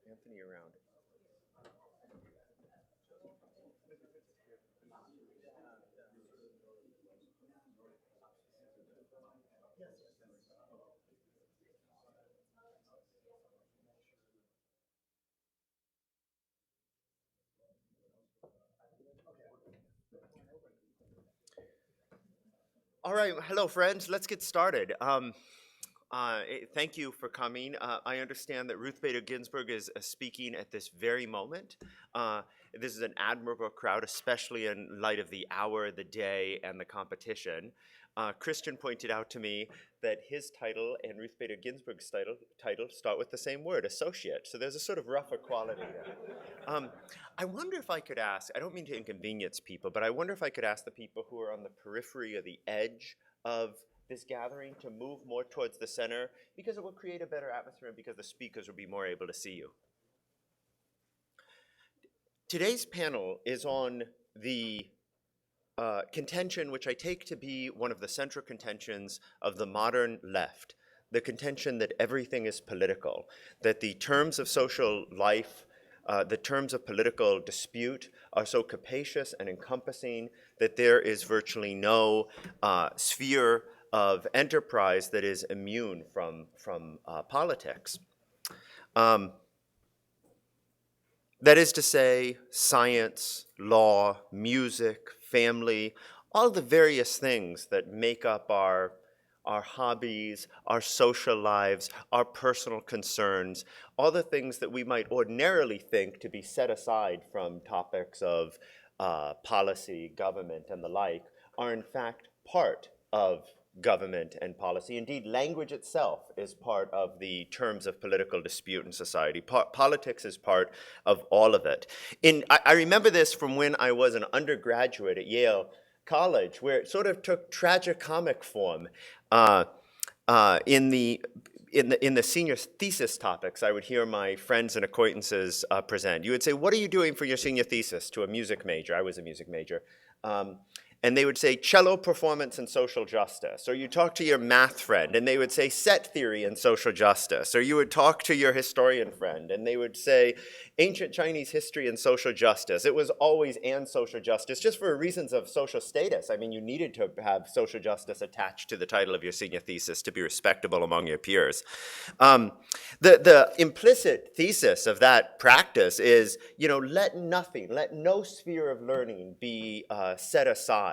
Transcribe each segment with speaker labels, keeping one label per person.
Speaker 1: Anthony around. All right, hello friends. Let's get started. Thank you for coming. I understand that Ruth Bader Ginsburg is speaking at this very moment. This is an admirable crowd, especially in light of the hour, the day, and the competition. Christian pointed out to me that his title and Ruth Bader Ginsburg's title start with the same word, associate. So there's a sort of rough equality there. I wonder if I could ask, I don't mean to inconvenience people, but I wonder if I could ask the people who are on the periphery or the edge of this gathering to move more towards the center, because it will create a better atmosphere and because the speakers will be more able to see you. Today's panel is on the contention, which I take to be one of the central contentions of the modern left, the contention that everything is political, that the terms of social life, the terms of political dispute are so capacious and encompassing that there is virtually no sphere of enterprise that is immune from politics. That is to say, science, law, music, family, all the various things that make up our hobbies, our social lives, our personal concerns, all the things that we might ordinarily think to be set aside from topics of policy, government, and the like, are in fact part of government and policy. Indeed, language itself is part of the terms of political dispute in society. Politics is part of all of it. I remember this from when I was an undergraduate at Yale College, where it sort of took tragicomic form. In the senior thesis topics, I would hear my friends and acquaintances present. You would say, "What are you doing for your senior thesis?" to a music major. I was a music major. And they would say cello performance and social justice. Or you talk to your math friend and they would say set theory and social justice. Or you would talk to your historian friend and they would say ancient Chinese history and social justice. It was always and social justice, just for reasons of social status. I mean, you needed to have social justice attached to the title of your senior thesis to be respectable among your peers. The implicit thesis of that practice is, let no sphere of learning be set aside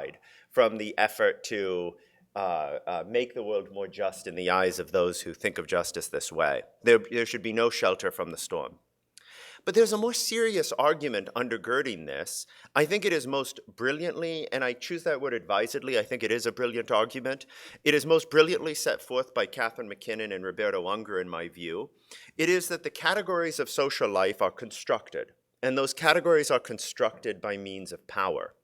Speaker 1: from the effort to make the world more just in the eyes of those who think of justice this way. There should be no shelter from the storm. But there's a more serious argument undergirding this. I think it is most brilliantly, and I choose that word advisedly, I think it is a brilliant argument. It is most brilliantly set forth by Catherine MacKinnon and Roberto Unger, in my view. It is that the categories of social life are constructed, and those categories are constructed by means of power.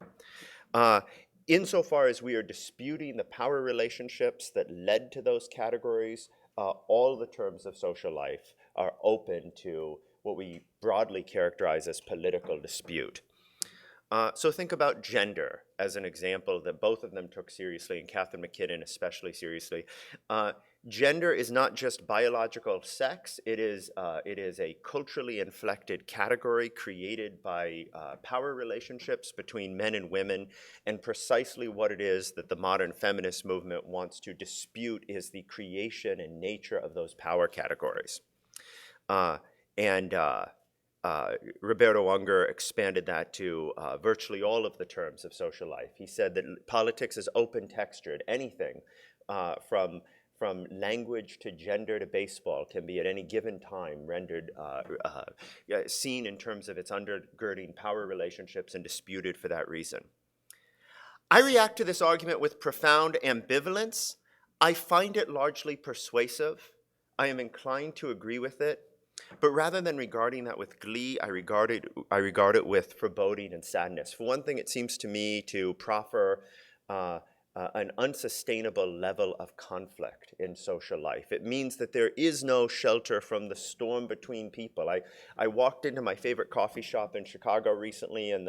Speaker 1: Insofar as we are disputing the power relationships that led to those categories, all the terms of social life are open to what we broadly characterize as political dispute. So think about gender as an example that both of them took seriously, and Catherine MacKinnon especially seriously. Gender is not just biological sex. It is a culturally inflected category created by power relationships between men and women, and precisely what it is that the modern feminist movement wants to dispute is the creation and nature of those power categories. Roberto Unger expanded that to virtually all of the terms of social life. He said that politics is open-textured. Anything from language to gender to baseball can be at any given time rendered, seen in terms of its undergirding power relationships and disputed for that reason. I react to this argument with profound ambivalence. I find it largely persuasive. I am inclined to agree with it. But rather than regarding that with glee, I regard it with foreboding and sadness. For one thing, it seems to me to proffer an unsustainable level of conflict in social life. It means that there is no shelter from the storm between people. I walked into my favorite coffee shop in Chicago recently, and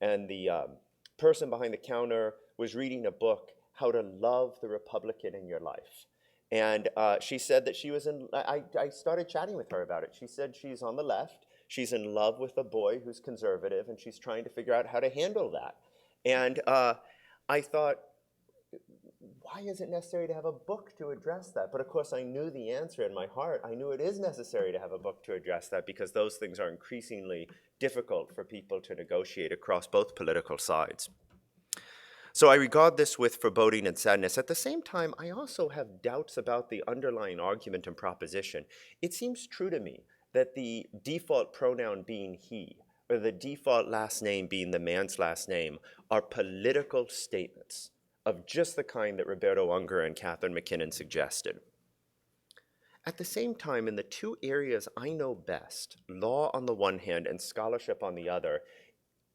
Speaker 1: the person behind the counter was reading a book, How to Love the Republican in Your Life. And she said that she was I started chatting with her about it. She said she's on the left, she's in love with a boy who's conservative, and she's trying to figure out how to handle that. And I thought, why is it necessary to have a book to address that? But of course, I knew the answer in my heart. I knew it is necessary to have a book to address that because those things are increasingly difficult for people to negotiate across both political sides. So I regard this with foreboding and sadness. At the same time, I also have doubts about the underlying argument and proposition. It seems true to me that the default pronoun being he, or the default last name being the man's last name, are political statements of just the kind that Roberto Unger and Catherine McKinnon suggested. At the same time, in the two areas I know best, law on the one hand and scholarship on the other,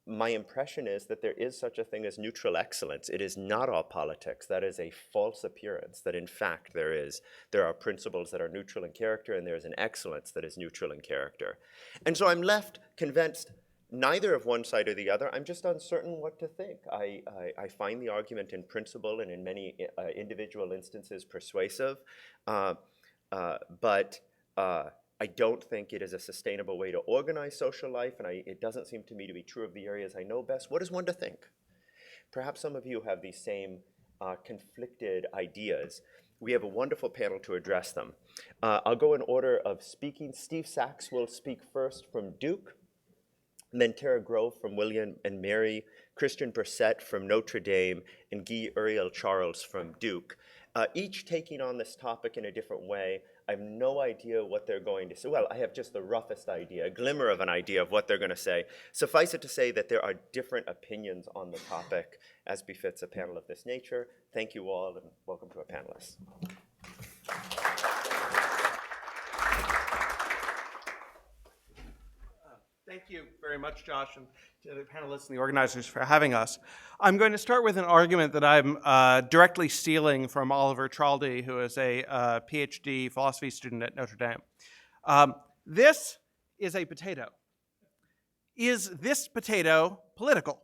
Speaker 1: my impression is that there is such a thing as neutral excellence. It is not all politics. That is a false appearance, that in fact there are principles that are neutral in character and there is an excellence that is neutral in character. And so I'm left convinced neither of one side or the other. I'm just uncertain what to think. I find the argument in principle and in many individual instances persuasive, but I don't think it is a sustainable way to organize social life, and it doesn't seem to me to be true of the areas I know best. What is one to think? Perhaps some of you have these same conflicted ideas. We have a wonderful panel to address them. I'll go in order of speaking. Steve Sachs will speak first from Duke, and then Tara Grove from William and Mary, Christian Burset from Notre Dame, and Guy-Uriel Charles from Duke, each taking on this topic in a different way. I have no idea what they're going to say. Well, I have just the roughest idea, a glimmer of an idea of what they're going to say. Suffice it to say that there are different opinions on the topic, as befits a panel of this nature. Thank you all, and welcome to our panelists.
Speaker 2: Thank you very much, Josh, and to the panelists and the organizers for having us. I'm going to start with an argument that I'm directly stealing from Oliver Traldi, who is a PhD philosophy student at Notre Dame. This is a potato. Is this potato political?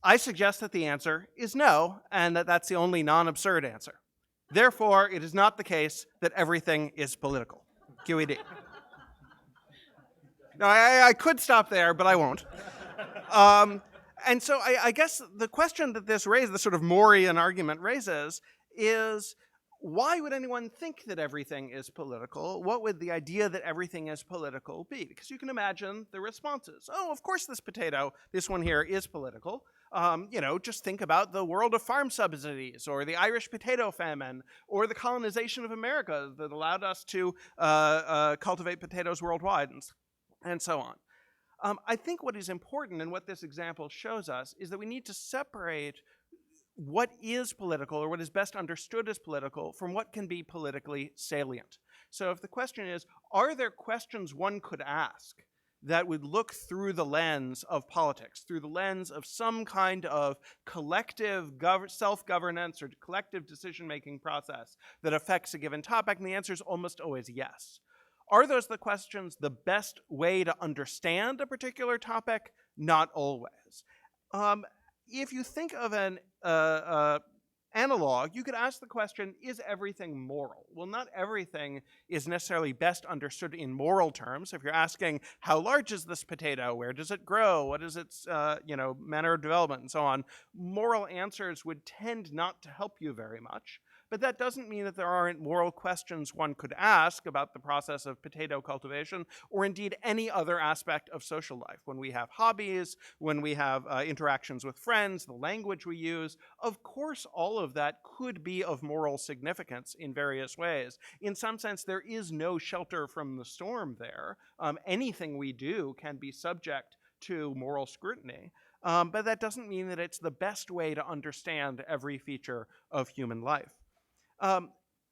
Speaker 2: I suggest that the answer is no, and that that's the only non-absurd answer. Therefore, it is not the case that everything is political. QED. No, I could stop there, but I won't. And so I guess the question that this raises, the sort of Morean argument raises, is why would anyone think that everything is political? What would the idea that everything is political be? Because you can imagine the responses. Oh, of course this potato, this one here, is political. Just think about the world of farm subsidies, or the Irish potato famine, or the colonization of America that allowed us to cultivate potatoes worldwide, and so on. I think what is important, and what this example shows us, is that we need to separate what is political, or what is best understood as political, from what can be politically salient. So if the question is, are there questions one could ask that would look through the lens of politics, through the lens of some kind of collective self-governance or collective decision-making process that affects a given topic? And the answer is almost always yes. Are those the questions the best way to understand a particular topic? Not always. If you think of an analog, you could ask the question, is everything moral? Well, not everything is necessarily best understood in moral terms. If you're asking, how large is this potato? Where does it grow? What is its manner of development, and so on? Moral answers would tend not to help you very much. But that doesn't mean that there aren't moral questions one could ask about the process of potato cultivation, or indeed any other aspect of social life. When we have hobbies, when we have interactions with friends, the language we use, of course all of that could be of moral significance in various ways. In some sense, there is no shelter from the storm there. Anything we do can be subject to moral scrutiny. But that doesn't mean that it's the best way to understand every feature of human life.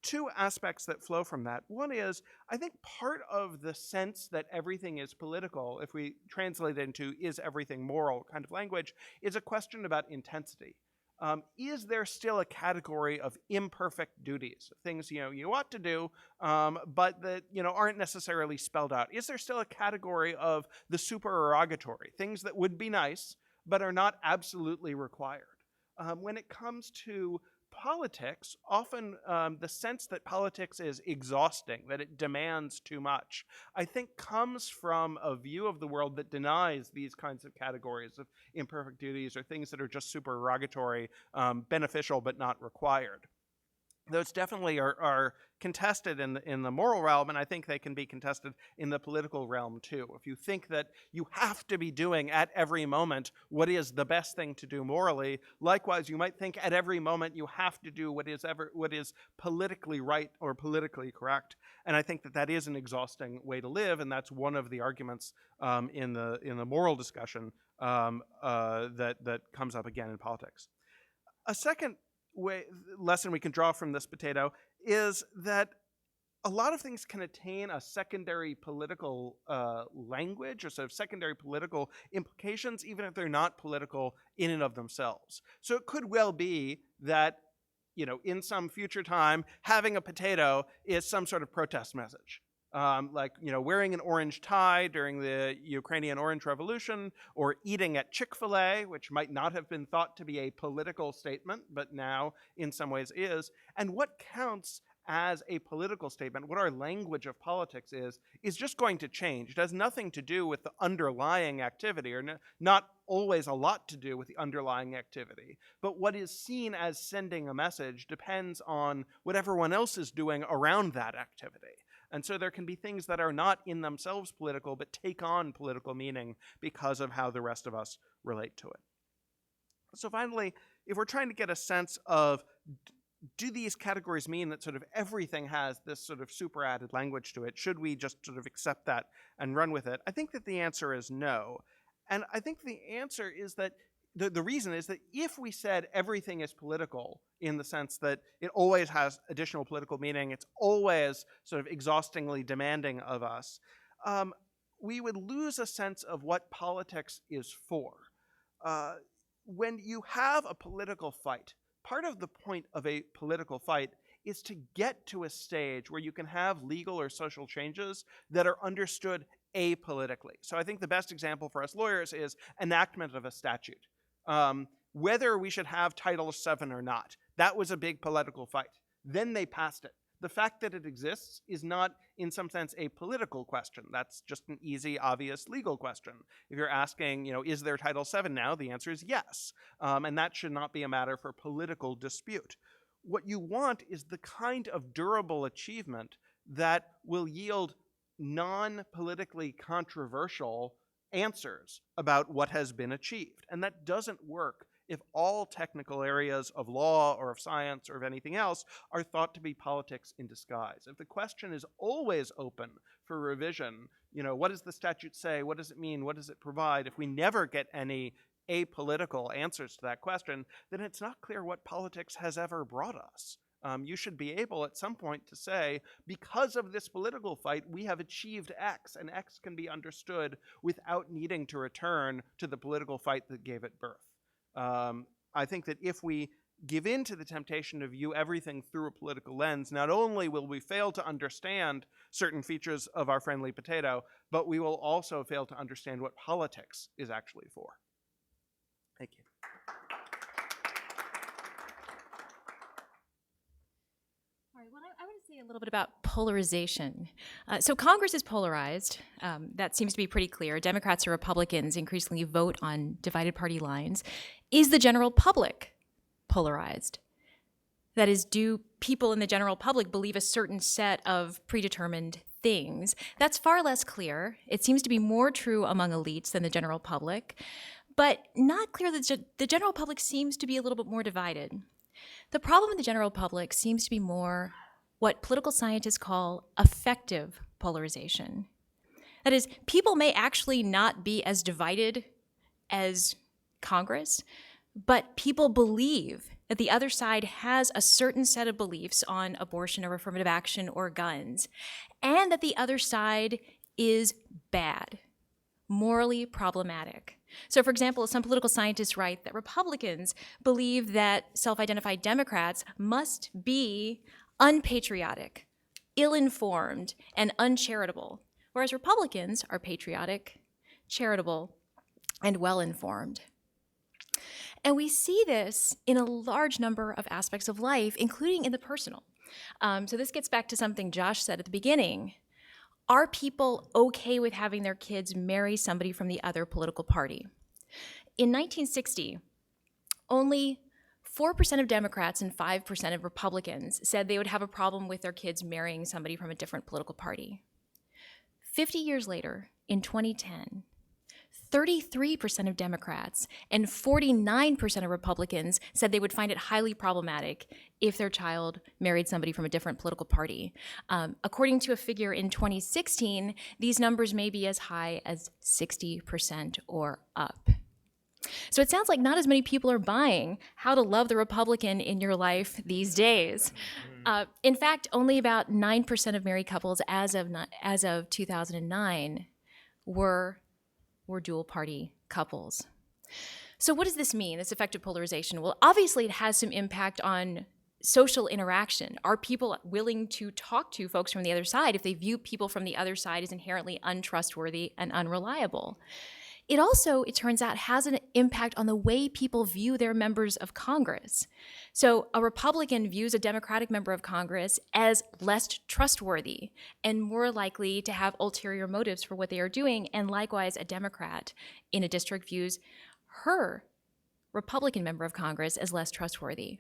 Speaker 2: Two aspects that flow from that. One is, I think part of the sense that everything is political, if we translate it into is everything moral kind of language, is a question about intensity. Is there still a category of imperfect duties, things you ought to do, but that aren't necessarily spelled out? Is there still a category of the supererogatory, things that would be nice but are not absolutely required? When it comes to politics, often the sense that politics is exhausting, that it demands too much, I think comes from a view of the world that denies these kinds of categories of imperfect duties or things that are just supererogatory, beneficial but not required. Those definitely are contested in the moral realm, and I think they can be contested in the political realm too. If you think that you have to be doing at every moment what is the best thing to do morally, likewise you might think at every moment you have to do what is politically right or politically correct. And I think that is an exhausting way to live, and that's one of the arguments in the moral discussion that comes up again in politics. A second lesson we can draw from this potato is that a lot of things can attain a secondary political language or sort of secondary political implications, even if they're not political in and of themselves. So it could well be that, in some future time, having a potato is some sort of protest message. Like, wearing an orange tie during the Ukrainian Orange Revolution, or eating at Chick-fil-A, which might not have been thought to be a political statement, but now in some ways is. And what counts as a political statement, what our language of politics is just going to change. It has nothing to do with the underlying activity, or not always a lot to do with the underlying activity. But what is seen as sending a message depends on what everyone else is doing around that activity. And so there can be things that are not in themselves political, but take on political meaning because of how the rest of us relate to it. So finally, if we're trying to get a sense of, do these categories mean that sort of everything has this sort of super added language to it? Should we just sort of accept that and run with it? I think that the answer is no. And I think the answer is that the reason is that if we said everything is political in the sense that it always has additional political meaning, it's always sort of exhaustingly demanding of us, we would lose a sense of what politics is for. When you have a political fight, part of the point of a political fight is to get to a stage where you can have legal or social changes that are understood apolitically. So I think the best example for us lawyers is enactment of a statute. Whether we should have Title VII or not, that was a big political fight. Then they passed it. The fact that it exists is not, in some sense, a political question. That's just an easy, obvious legal question. If you're asking, is there Title VII now? The answer is yes. And that should not be a matter for political dispute. What you want is the kind of durable achievement that will yield non-politically controversial answers about what has been achieved. And that doesn't work if all technical areas of law or of science or of anything else are thought to be politics in disguise. If the question is always open for revision, what does the statute say? What does it mean? What does it provide? If we never get any apolitical answers to that question, then it's not clear what politics has ever brought us. You should be able at some point to say, because of this political fight, we have achieved X, and X can be understood without needing to return to the political fight that gave it birth. I think that if we give in to the temptation to view everything through a political lens, not only will we fail to understand certain features of our friendly potato, but we will also fail to understand what politics is actually for. Thank you.
Speaker 3: All right, well, I want to say a little bit about polarization. So Congress is polarized. That seems to be pretty clear. Democrats or Republicans increasingly vote on divided party lines. Is the general public polarized? That is, do people in the general public believe a certain set of predetermined things? That's far less clear. It seems to be more true among elites than the general public, but not clear that the general public seems to be a little bit more divided. The problem with the general public seems to be more what political scientists call affective polarization. That is, people may actually not be as divided as Congress, but people believe that the other side has a certain set of beliefs on abortion or affirmative action or guns, and that the other side is bad, morally problematic. So, for example, some political scientists write that Republicans believe that self-identified Democrats must be unpatriotic, ill-informed, and uncharitable, whereas Republicans are patriotic, charitable, and well-informed. And we see this in a large number of aspects of life, including in the personal. So this gets back to something Josh said at the beginning. Are people okay with having their kids marry somebody from the other political party? In 1960, only 4% of Democrats and 5% of Republicans said they would have a problem with their kids marrying somebody from a different political party. 50 years later, in 2010, 33% of Democrats and 49% of Republicans said they would find it highly problematic if their child married somebody from a different political party. According to a figure in 2016, these numbers may be as high as 60% or up. So it sounds like not as many people are buying How to Love the Republican in Your Life these days. In fact, only about 9% of married couples as of 2009 were dual-party couples. So what does this mean, this effective polarization? Well, obviously it has some impact on social interaction. Are people willing to talk to folks from the other side if they view people from the other side as inherently untrustworthy and unreliable? It also, it turns out, has an impact on the way people view their members of Congress. So a Republican views a Democratic member of Congress as less trustworthy and more likely to have ulterior motives for what they are doing, and likewise a Democrat in a district views her Republican member of Congress as less trustworthy.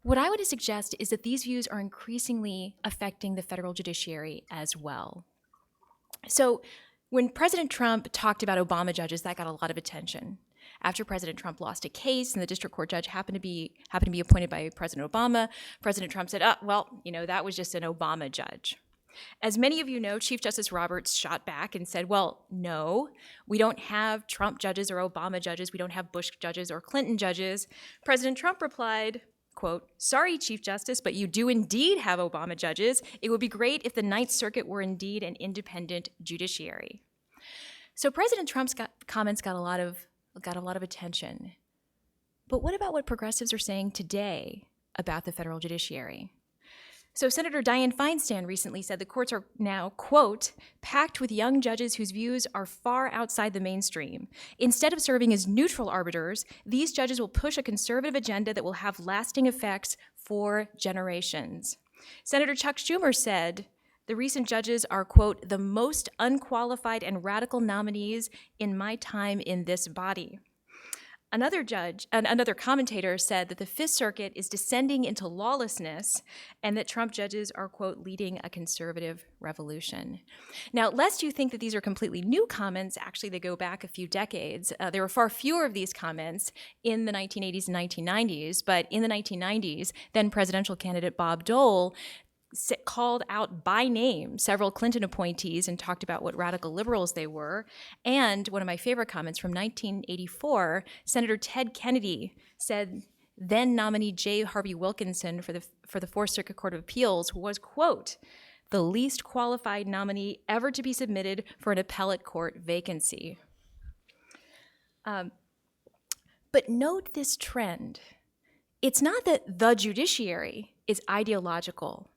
Speaker 3: What I would suggest is that these views are increasingly affecting the federal judiciary as well. So when President Trump talked about Obama judges, that got a lot of attention. After President Trump lost a case and the district court judge happened to be appointed by President Obama, President Trump said, that was just an Obama judge. As many of you know, Chief Justice Roberts shot back and said, well, no, we don't have Trump judges or Obama judges. We don't have Bush judges or Clinton judges. President Trump replied, quote, "Sorry, Chief Justice, but you do indeed have Obama judges. It would be great if the Ninth Circuit were indeed an independent judiciary." So President Trump's comments got a lot of attention. But what about what progressives are saying today about the federal judiciary? So Senator Dianne Feinstein recently said the courts are now, quote, "packed with young judges whose views are far outside the mainstream. Instead of serving as neutral arbiters, these judges will push a conservative agenda that will have lasting effects for generations." Senator Chuck Schumer said, "The recent judges are, quote, the most unqualified and radical nominees in my time in this body." Another commentator said that the Fifth Circuit is descending into lawlessness and that Trump judges are, quote, leading a conservative revolution. Now, lest you think that these are completely new comments, actually they go back a few decades. There were far fewer of these comments in the 1980s and 1990s, but in the 1990s, then presidential candidate Bob Dole called out by name several Clinton appointees and talked about what radical liberals they were. And one of my favorite comments from 1984, Senator Ted Kennedy said then nominee J. Harvey Wilkinson for the Fourth Circuit Court of Appeals was, quote, "the least qualified nominee ever to be submitted for an appellate court vacancy." But note this trend. It's not that the judiciary is ideological.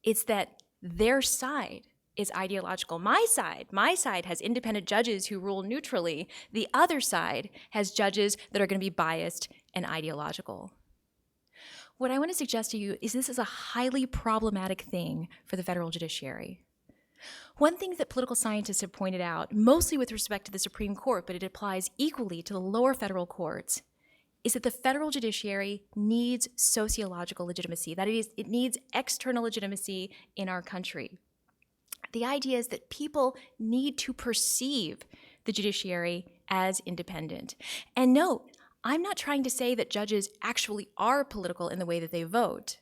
Speaker 3: It's that their side is ideological. My side has independent judges who rule neutrally. The other side has judges that are going to be biased and ideological. What I want to suggest to you is this is a highly problematic thing for the federal judiciary. One thing that political scientists have pointed out, mostly with respect to the Supreme Court, but it applies equally to the lower federal courts, is that the federal judiciary needs sociological legitimacy. That is, it needs external legitimacy in our country. The idea is that people need to perceive the judiciary as independent. And note, I'm not trying to say that judges actually are political in the way that they vote.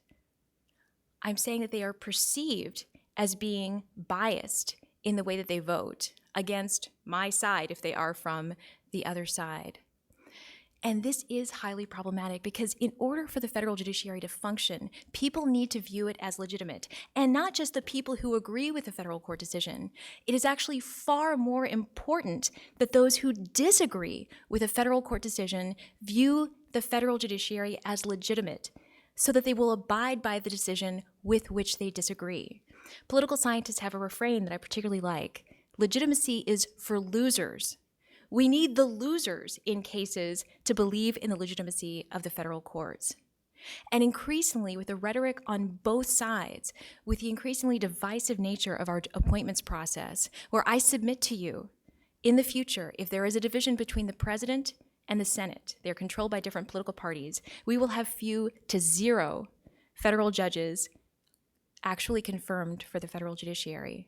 Speaker 3: I'm saying that they are perceived as being biased in the way that they vote against my side if they are from the other side. And this is highly problematic because in order for the federal judiciary to function, people need to view it as legitimate. And not just the people who agree with the federal court decision. It is actually far more important that those who disagree with a federal court decision view the federal judiciary as legitimate so that they will abide by the decision with which they disagree. Political scientists have a refrain that I particularly like. Legitimacy is for losers. We need the losers in cases to believe in the legitimacy of the federal courts. And increasingly, with the rhetoric on both sides, with the increasingly divisive nature of our appointments process, where I submit to you, in the future, if there is a division between the president and the Senate, they're controlled by different political parties, we will have few to zero federal judges actually confirmed for the federal judiciary.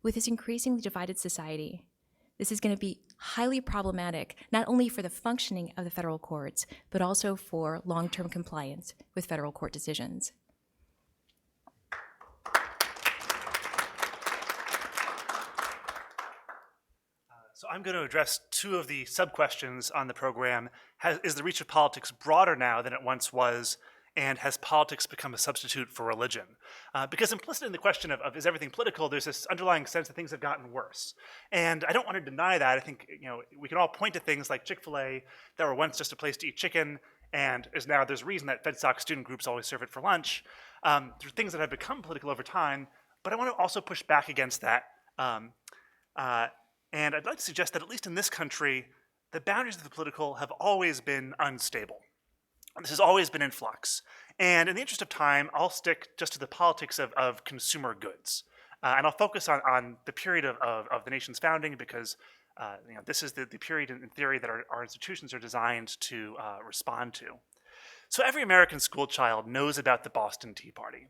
Speaker 3: With this increasingly divided society, this is going to be highly problematic, not only for the functioning of the federal courts, but also for long-term compliance with federal court decisions.
Speaker 4: So I'm going to address two of the sub-questions on the program. Is the reach of politics broader now than it once was? And has politics become a substitute for religion? Because implicit in the question of is everything political, there's this underlying sense that things have gotten worse. And I don't want to deny that. I think we can all point to things like Chick-fil-A that were once just a place to eat chicken, and there's a reason that FedSoc student groups always serve it for lunch. There are things that have become political over time, but I want to also push back against that. And I'd like to suggest that at least in this country, the boundaries of the political have always been unstable. This has always been in flux. And in the interest of time, I'll stick just to the politics of consumer goods. And I'll focus on the period of the nation's founding because this is the period in theory that our institutions are designed to respond to. So every American school child knows about the Boston Tea Party.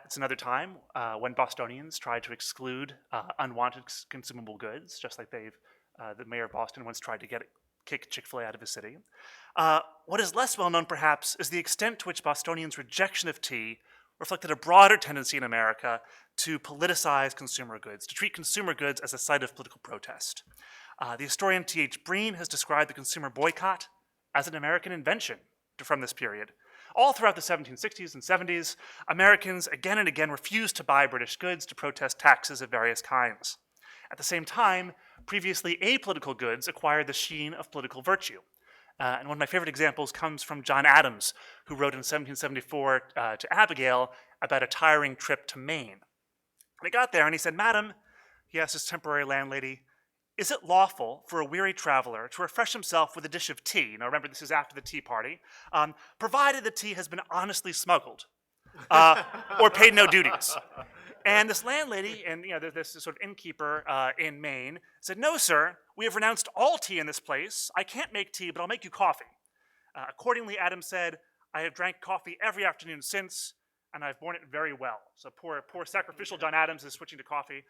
Speaker 4: It's another time when Bostonians tried to exclude unwanted consumable goods, just like the mayor of Boston once tried to kick Chick-fil-A out of his city. What is less well known, perhaps, is the extent to which Bostonians' rejection of tea reflected a broader tendency in America to politicize consumer goods, to treat consumer goods as a site of political protest. The historian T.H. Breen has described the consumer boycott as an American invention from this period. All throughout the 1760s and 70s, Americans again and again refused to buy British goods to protest taxes of various kinds. At the same time, previously apolitical goods acquired the sheen of political virtue. And one of my favorite examples comes from John Adams, who wrote in 1774 to Abigail about a tiring trip to Maine. And he got there and he said, "Madam," he asked his temporary landlady, "is it lawful for a weary traveler to refresh himself with a dish of tea?" Now remember, this is after the Tea Party. "Provided the tea has been honestly smuggled or paid no duties." And this landlady, and this sort of innkeeper in Maine, said, "No, sir, we have renounced all tea in this place. I can't make tea, but I'll make you coffee." Accordingly, Adams said, "I have drank coffee every afternoon since, and I've borne it very well." So poor sacrificial John Adams is switching to coffee.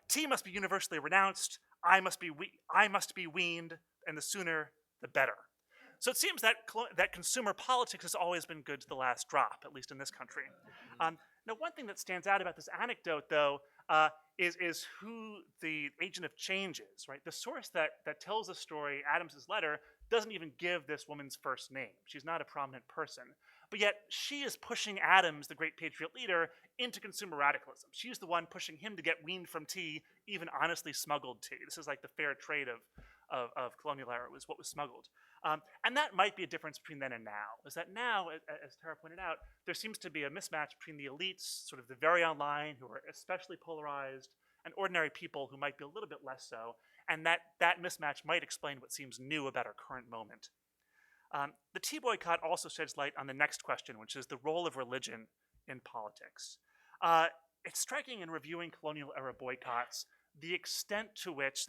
Speaker 4: "Tea must be universally renounced. I must be weaned, and the sooner the better." So it seems that consumer politics has always been good to the last drop, at least in this country. Now, one thing that stands out about this anecdote, though, is who the agent of change is, right? The source that tells the story, Adams's letter, doesn't even give this woman's first name. She's not a prominent person. But yet, she is pushing Adams, the great patriot leader, into consumer radicalism. She's the one pushing him to get weaned from tea, even honestly smuggled tea. This is like the fair trade of colonial era, was what was smuggled. And that might be a difference between then and now, is that now, as Tara pointed out, there seems to be a mismatch between the elites, sort of the very online, who are especially polarized, and ordinary people who might be a little bit less so, and that mismatch might explain what seems new about our current moment. The tea boycott also sheds light on the next question, which is the role of religion in politics. It's striking in reviewing colonial era boycotts the extent to which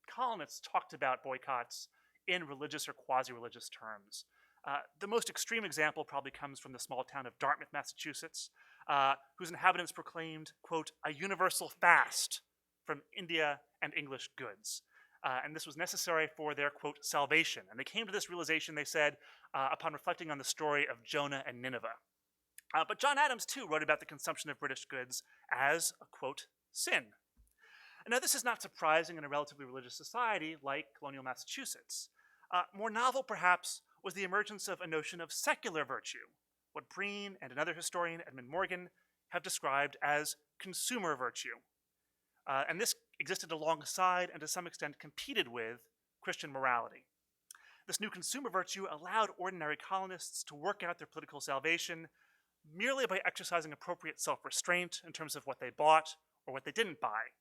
Speaker 4: colonists talked about boycotts in religious or quasi-religious terms. The most extreme example probably comes from the small town of Dartmouth, Massachusetts, whose inhabitants proclaimed, quote, "a universal fast from India and English goods." And this was necessary for their, quote, "salvation." And they came to this realization, they said, upon reflecting on the story of Jonah and Nineveh. But John Adams, too, wrote about the consumption of British goods as a, quote, "sin." Now, this is not surprising in a relatively religious society like colonial Massachusetts. More novel, perhaps, was the emergence of a notion of secular virtue, what Breen and another historian, Edmund Morgan, have described as consumer virtue. And this existed alongside and to some extent competed with Christian morality. This new consumer virtue allowed ordinary colonists to work out their political salvation merely by exercising appropriate self-restraint in terms of what they bought or what they didn't buy.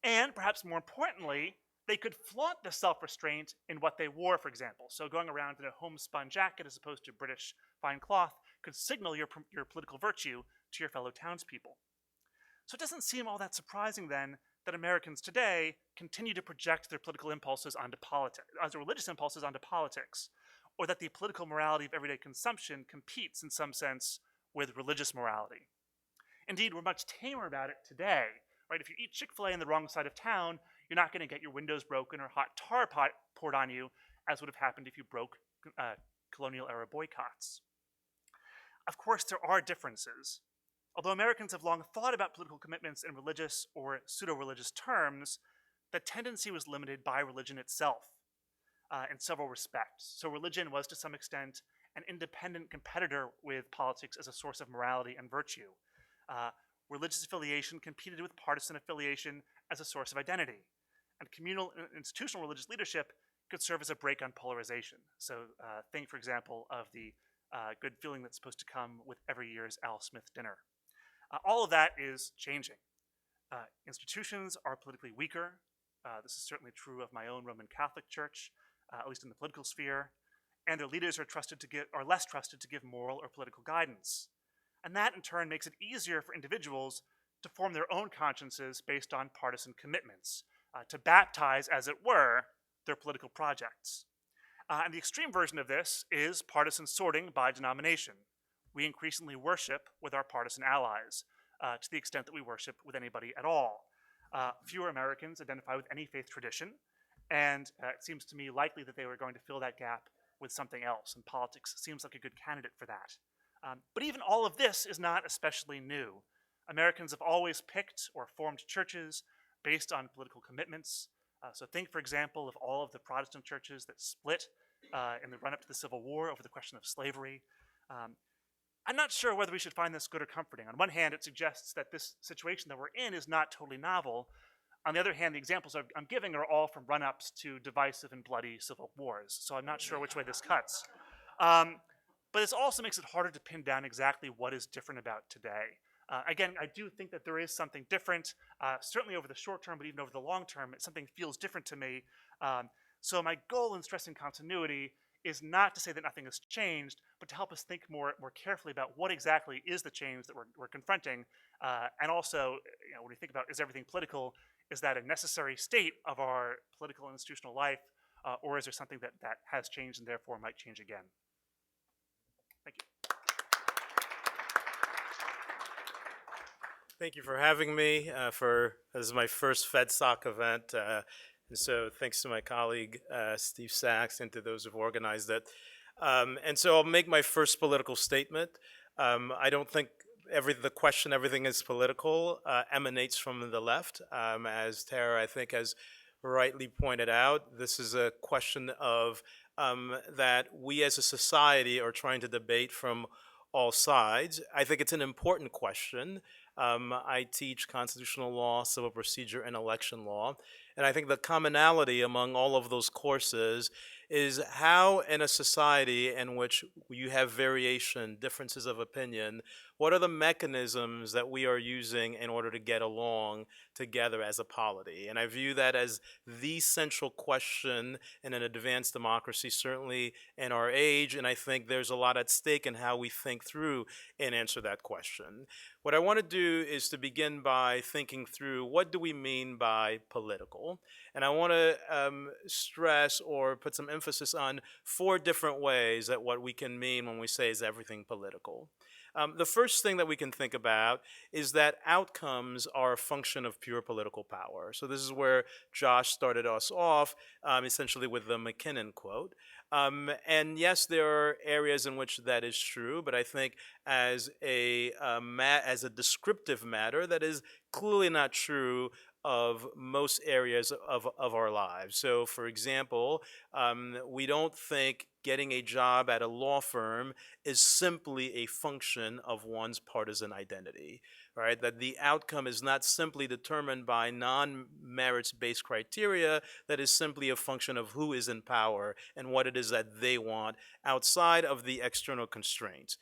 Speaker 4: And perhaps more importantly, they could flaunt the self-restraint in what they wore, for example. So going around in a homespun jacket as opposed to British fine cloth could signal your political virtue to your fellow townspeople. So it doesn't seem all that surprising then that Americans today continue to project their political impulses onto politics, as religious impulses onto politics, or that the political morality of everyday consumption competes in some sense with religious morality. Indeed, we're much tamer about it today, right? If you eat Chick-fil-A on the wrong side of town, you're not going to get your windows broken or hot tar poured on you, as would have happened if you broke colonial-era boycotts. Of course, there are differences. Although Americans have long thought about political commitments in religious or pseudo-religious terms, the tendency was limited by religion itself in several respects. So religion was, to some extent, an independent competitor with politics as a source of morality and virtue. Religious affiliation competed with partisan affiliation as a source of identity. And communal and institutional religious leadership could serve as a brake on polarization. So think, for example, of the good feeling that's supposed to come with every year's Al Smith dinner. All of that is changing. Institutions are politically weaker. This is certainly true of my own Roman Catholic Church, at least in the political sphere. And their leaders are less trusted to give moral or political guidance. And that in turn makes it easier for individuals to form their own consciences based on partisan commitments, to baptize, as it were, their political projects. And the extreme version of this is partisan sorting by denomination. We increasingly worship with our partisan allies, to the extent that we worship with anybody at all. Fewer Americans identify with any faith tradition, and it seems to me likely that they were going to fill that gap with something else, and politics seems like a good candidate for that. But even all of this is not especially new. Americans have always picked or formed churches based on political commitments. So think, for example, of all of the Protestant churches that split in the run-up to the Civil War over the question of slavery. I'm not sure whether we should find this good or comforting. On one hand, it suggests that this situation that we're in is not totally novel. On the other hand, the examples I'm giving are all from run-ups to divisive and bloody civil wars, so I'm not sure which way this cuts. But this also makes it harder to pin down exactly what is different about today. Again, I do think that there is something different, certainly over the short term, but even over the long term, something feels different to me. So my goal in stressing continuity is not to say that nothing has changed, but to help us think more carefully about what exactly is the change that we're confronting. And also, when we think about is everything political, is that a necessary state of our political and institutional life, or is there something that has changed and therefore might change again? Thank you.
Speaker 5: Thank you for having me. This is my first FedSoc event, and so thanks to my colleague Steve Sachs and to those who've organized it. And so I'll make my first political statement. I don't think the question "everything is political" emanates from the left, as Tara I think has rightly pointed out. This is a question of that we as a society are trying to debate from all sides. I think it's an important question. I teach constitutional law, civil procedure, and election law. And I think the commonality among all of those courses is how in a society in which you have variation, differences of opinion, what are the mechanisms that we are using in order to get along together as a polity? And I view that as the central question in an advanced democracy, certainly in our age, and I think there's a lot at stake in how we think through and answer that question. What I want to do is to begin by thinking through what do we mean by political? And I want to stress or put some emphasis on 4 different ways that what we can mean when we say is everything political. The first thing that we can think about is that outcomes are a function of pure political power. So this is where Josh started us off, essentially with the McKinnon quote. And yes, there are areas in which that is true, but I think as a descriptive matter, that is clearly not true of most areas of our lives. So for example, we don't think getting a job at a law firm is simply a function of one's partisan identity, right? That the outcome is not simply determined by non-merits-based criteria, that is simply a function of who is in power and what it is that they want outside of the external constraints.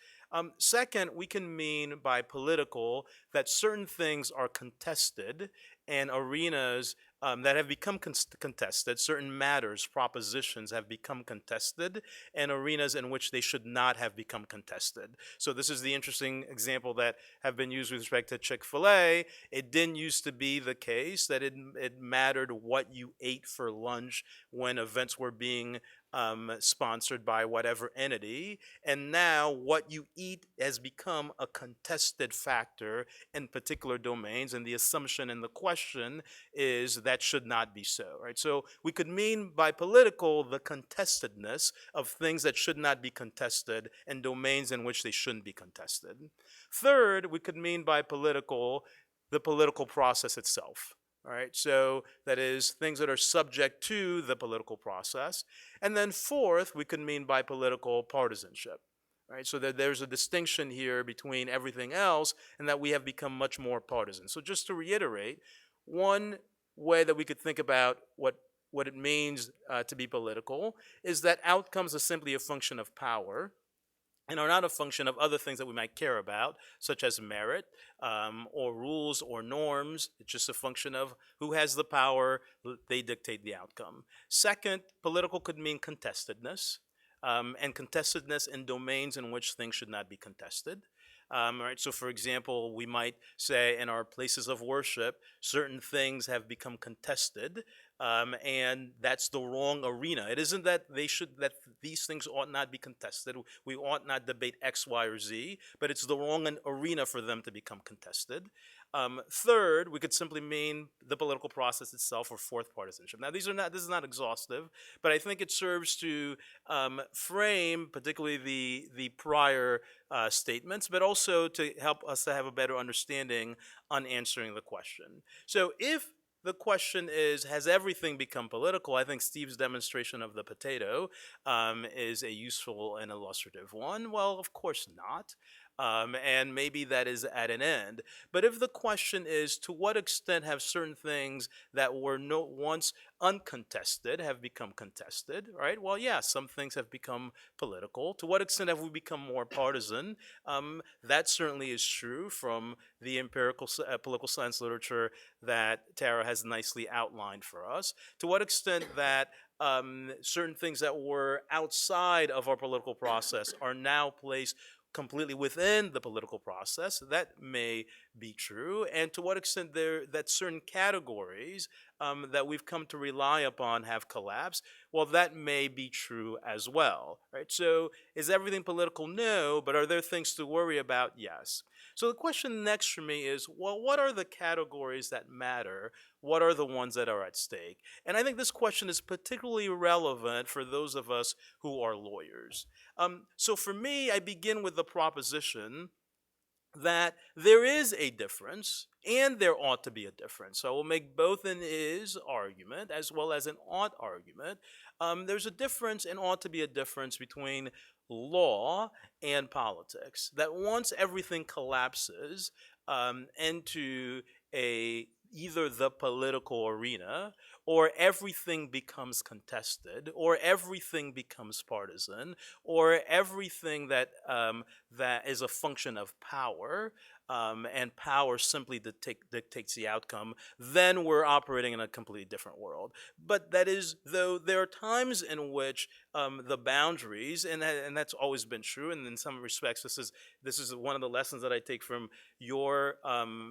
Speaker 5: Second, we can mean by political that certain things are contested and arenas that have become contested, certain matters, propositions have become contested, and arenas in which they should not have become contested. So this is the interesting example that have been used with respect to Chick-fil-A. It didn't used to be the case that it mattered what you ate for lunch when events were being sponsored by whatever entity, and now what you eat has become a contested factor in particular domains, and the assumption and the question is that should not be so, right? So we could mean by political the contestedness of things that should not be contested and domains in which they shouldn't be contested. Third, we could mean by political the political process itself. All right, so that is things that are subject to the political process. And then fourth, we could mean by political partisanship. Right, so that there's a distinction here between everything else and that we have become much more partisan. So just to reiterate, one way that we could think about what it means to be political is that outcomes are simply a function of power and are not a function of other things that we might care about, such as merit or rules or norms. It's just a function of who has the power, they dictate the outcome. Second, political could mean contestedness, and contestedness in domains in which things should not be contested. Right, so for example, we might say in our places of worship, certain things have become contested, and that's the wrong arena. It isn't that that these things ought not be contested. We ought not debate X, Y, or Z, but it's the wrong arena for them to become contested. Third, we could simply mean the political process itself, or fourth, partisanship. Now, this is not exhaustive, but I think it serves to frame particularly the prior statements, but also to help us to have a better understanding on answering the question. So if the question is, has everything become political? I think Steve's demonstration of the potato is a useful and illustrative one. Well, of course not. And maybe that is at an end. But if the question is, to what extent have certain things that were once uncontested have become contested, right? Well, yeah, some things have become political. To what extent have we become more partisan? That certainly is true from the empirical political science literature that Tara has nicely outlined for us. To what extent that certain things that were outside of our political process are now placed completely within the political process, that may be true, and to what extent that certain categories that we've come to rely upon have collapsed, well, that may be true as well, right? So is everything political? No, but are there things to worry about? Yes. So the question next for me is, well, what are the categories that matter? What are the ones that are at stake? And I think this question is particularly relevant for those of us who are lawyers. So for me, I begin with the proposition that there is a difference and there ought to be a difference. So I will make both an is argument as well as an ought argument. There's a difference and ought to be a difference between law and politics. That once everything collapses into either the political arena, or everything becomes contested, or everything becomes partisan, or everything that is a function of power, and power simply dictates the outcome, then we're operating in a completely different world. But that is, though, there are times in which the boundaries, and that's always been true, and in some respects, this is one of the lessons that I take from your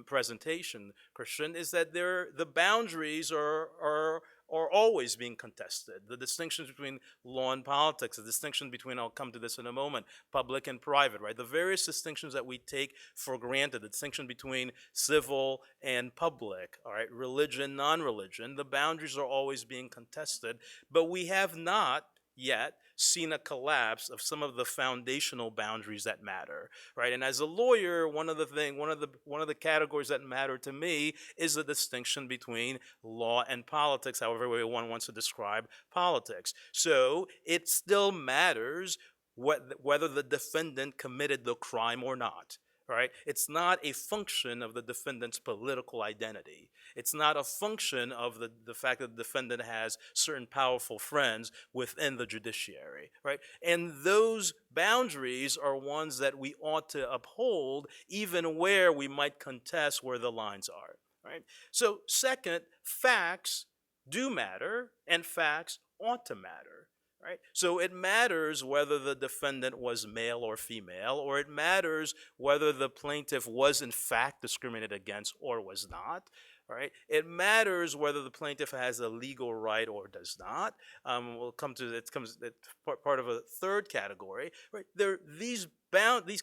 Speaker 5: presentation, Christian, is that the boundaries are always being contested. The distinctions between law and politics, the distinction between, I'll come to this in a moment, public and private, right? The various distinctions that we take for granted, the distinction between civil and public, all right, religion, non-religion, the boundaries are always being contested, but we have not yet seen a collapse of some of the foundational boundaries that matter, right? And as a lawyer, one of the categories that matter to me is the distinction between law and politics, however way one wants to describe politics. So it still matters whether the defendant committed the crime or not. Right? It's not a function of the defendant's political identity. It's not a function of the fact that the defendant has certain powerful friends within the judiciary. Right? And those boundaries are ones that we ought to uphold even where we might contest where the lines are. right? So second, facts do matter, and facts ought to matter. Right? So it matters whether the defendant was male or female, or it matters whether the plaintiff was in fact discriminated against or was not. Right? It matters whether the plaintiff has a legal right or does not. We'll come to it. Comes it's part of a third category. Right? These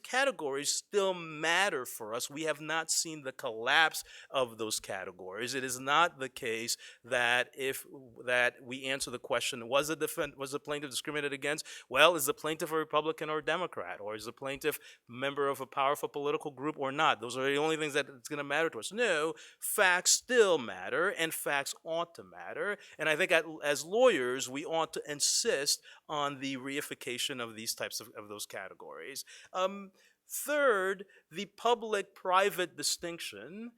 Speaker 5: categories still matter for us. We have not seen the collapse of those categories. It is not the case that we answer the question, was the plaintiff discriminated against? Well, is the plaintiff a Republican or a Democrat? Or is the plaintiff a member of a powerful political group or not? Those are the only things that it's going to matter to us. No, facts still matter, and facts ought to matter. And I think as lawyers, we ought to insist on the reification of these types of those categories. Third, the public-private distinction.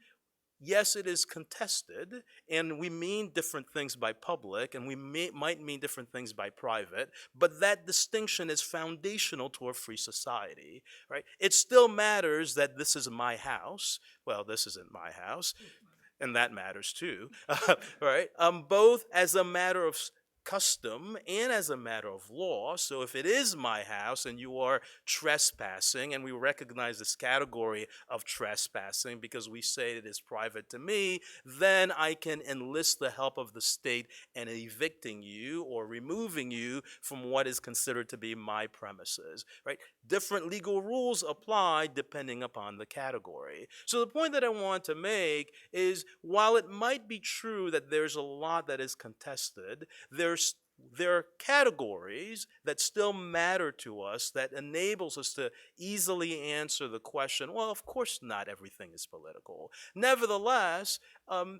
Speaker 5: Yes, it is contested, and we mean different things by public, and we might mean different things by private, but that distinction is foundational to a free society, right? It still matters that this is my house. Well, this isn't my house, and that matters too, right? Both as a matter of custom and as a matter of law. So if it is my house and you are trespassing, and we recognize this category of trespassing because we say it is private to me, then I can enlist the help of the state in evicting you or removing you from what is considered to be my premises, right? Different legal rules apply depending upon the category. So the point that I want to make is, while it might be true that there's a lot that is contested, there are categories that still matter to us that enables us to easily answer the question, well, of course not everything is political. Nevertheless,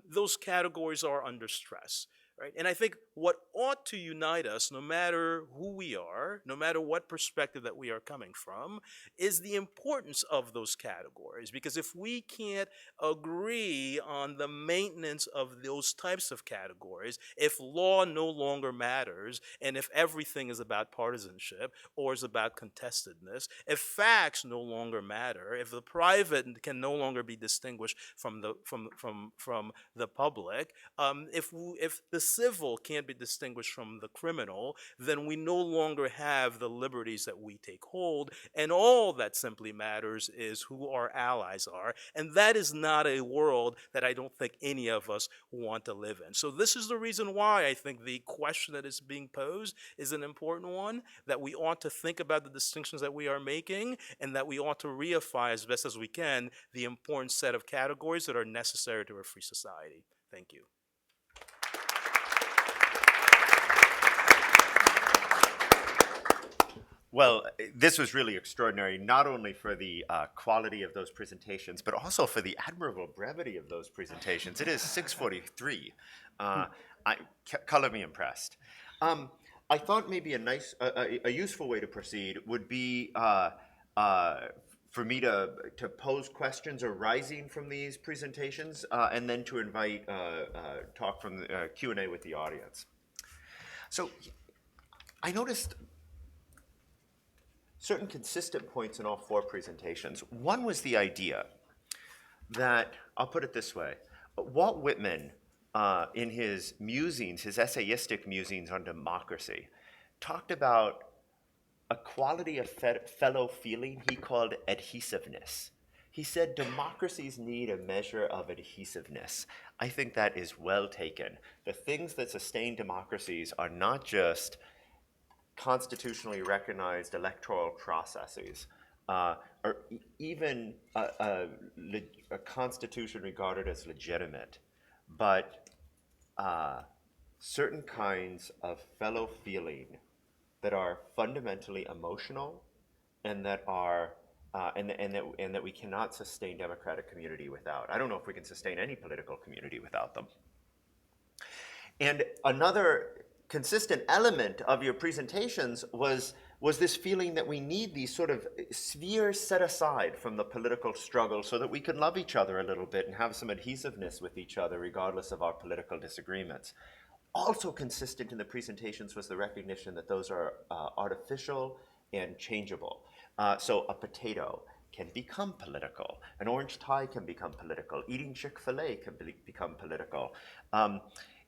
Speaker 5: those categories are under stress. Right? And I think what ought to unite us, no matter who we are, no matter what perspective that we are coming from, is the importance of those categories. Because if we can't agree on the maintenance of those types of categories, if law no longer matters, and if everything is about partisanship or is about contestedness, if facts no longer matter, if the private can no longer be distinguished from the public, if the civil can't be distinguished from the criminal, then we no longer have the liberties that we take hold, and all that simply matters is who our allies are, and that is not a world that I don't think any of us want to live in. So this is the reason why I think the question that is being posed is an important one, that we ought to think about the distinctions that we are making, and that we ought to reify as best as we can the important set of categories that are necessary to a free society. Thank you.
Speaker 1: Well, this was really extraordinary, not only for the quality of those presentations, but also for the admirable brevity of those presentations. It is 6:43. Color me impressed. I thought maybe a useful way to proceed would be for me to pose questions arising from these presentations, and then to invite talk from the Q&A with the audience. So I noticed certain consistent points in all four presentations. One was the idea that, I'll put it this way, Walt Whitman, in his musings, his essayistic musings on democracy, talked about a quality of fellow feeling he called adhesiveness. He said democracies need a measure of adhesiveness. I think that is well taken. The things that sustain democracies are not just constitutionally recognized electoral processes, or even a constitution regarded as legitimate, but certain kinds of fellow feeling that are fundamentally emotional, and that are and that we cannot sustain democratic community without. I don't know if we can sustain any political community without them. And another consistent element of your presentations was this feeling that we need these sort of spheres set aside from the political struggle so that we can love each other a little bit and have some adhesiveness with each other regardless of our political disagreements. Also consistent in the presentations was the recognition that those are artificial and changeable. So a potato can become political. An orange tie can become political. Eating Chick-fil-A can become political.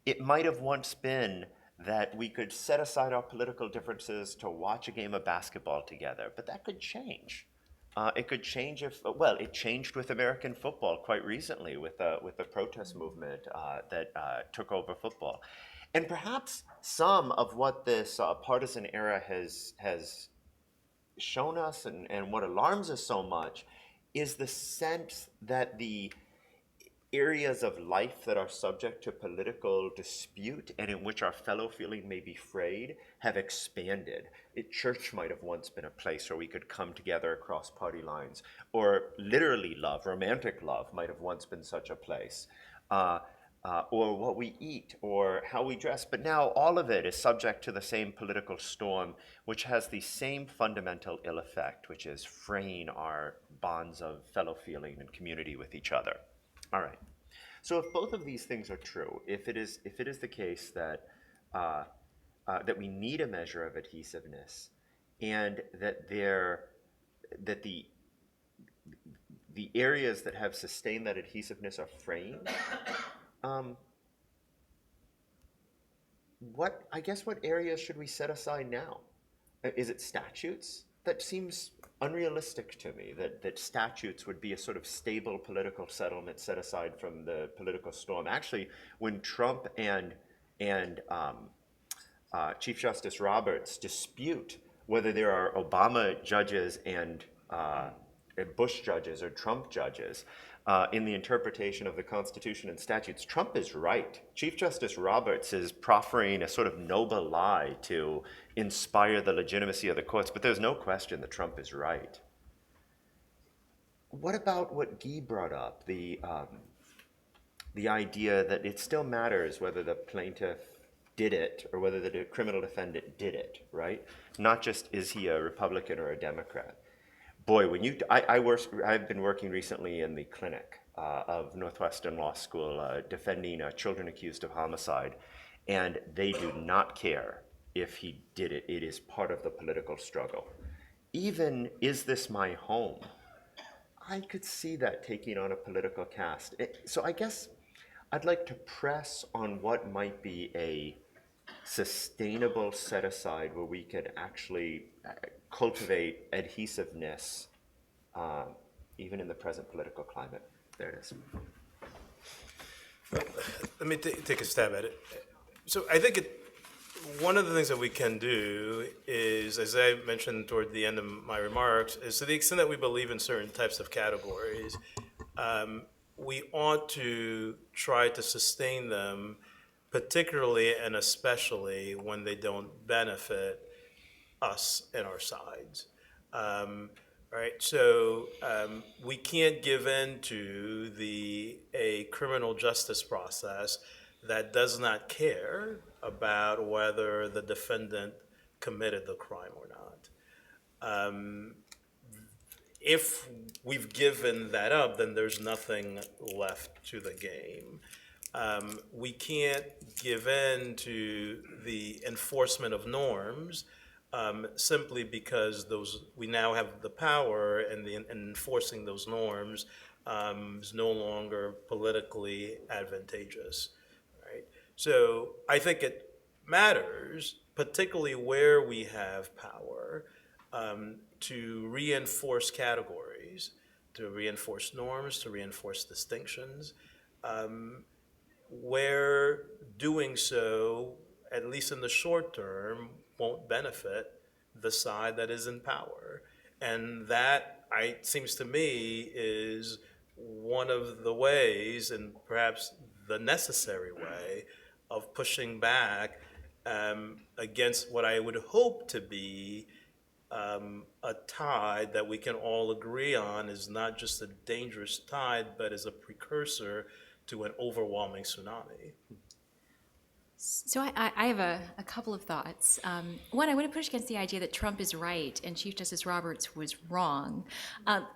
Speaker 1: It might have once been that we could set aside our political differences to watch a game of basketball together, but that could change. It could change if, well, it changed with American football quite recently with the protest movement that took over football. And perhaps some of what this partisan era has shown us and what alarms us so much is the sense that the areas of life that are subject to political dispute and in which our fellow feeling may be frayed have expanded. Church might have once been a place where we could come together across party lines, or literally love, romantic love might have once been such a place, or what we eat, or how we dress. But now all of it is subject to the same political storm, which has the same fundamental ill effect, which is fraying our bonds of fellow feeling and community with each other. All right. So if both of these things are true, if it is the case that that we need a measure of adhesiveness, and that the areas that have sustained that adhesiveness are fraying, what areas should we set aside now? Is it statutes? That seems unrealistic to me, that statutes would be a sort of stable political settlement set aside from the political storm. Actually, when Trump and Chief Justice Roberts dispute whether there are Obama judges and Bush judges or Trump judges in the interpretation of the Constitution and statutes, Trump is right. Chief Justice Roberts is proffering a sort of noble lie to inspire the legitimacy of the courts, but there's no question that Trump is right. What about what Guy brought up, the idea that it still matters whether the plaintiff did it or whether the criminal defendant did it, right? Not just is he a Republican or a Democrat. Boy, I've been working recently in the clinic of Northwestern Law School defending children accused of homicide, and they do not care if he did it. It is part of the political struggle. Even, is this my home? I could see that taking on a political cast. So I guess I'd like to press on what might be a sustainable set aside where we could actually cultivate adhesiveness even in the present political climate. There it is.
Speaker 5: Let me take a stab at it. So I think one of the things that we can do is, as I mentioned toward the end of my remarks, is to the extent that we believe in certain types of categories, we ought to try to sustain them, particularly and especially when they don't benefit us and our sides. Right, so we can't give in to a criminal justice process that does not care about whether the defendant committed the crime or not. If we've given that up, then there's nothing left to the game. We can't give in to the enforcement of norms simply because we now have the power, and enforcing those norms is no longer politically advantageous. Right? So I think it matters, particularly where we have power, to reinforce categories, to reinforce norms, to reinforce distinctions, where doing so, at least in the short term, won't benefit the side that is in power. And that, seems to me, is one of the ways, and perhaps the necessary way, of pushing back against what I would hope to be a tide that we can all agree on is not just a dangerous tide, but is a precursor to an overwhelming tsunami.
Speaker 3: So I have a couple of thoughts. One, I want to push against the idea that Trump is right and Chief Justice Roberts was wrong.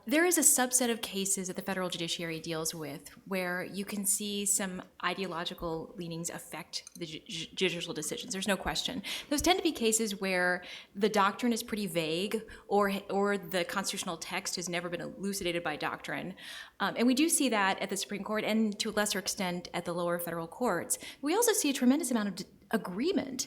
Speaker 3: There is a subset of cases that the federal judiciary deals with where you can see some ideological leanings affect the judicial decisions. There's no question. Those tend to be cases where the doctrine is pretty vague or the constitutional text has never been elucidated by doctrine. And we do see that at the Supreme Court and to a lesser extent at the lower federal courts. We also see a tremendous amount of agreement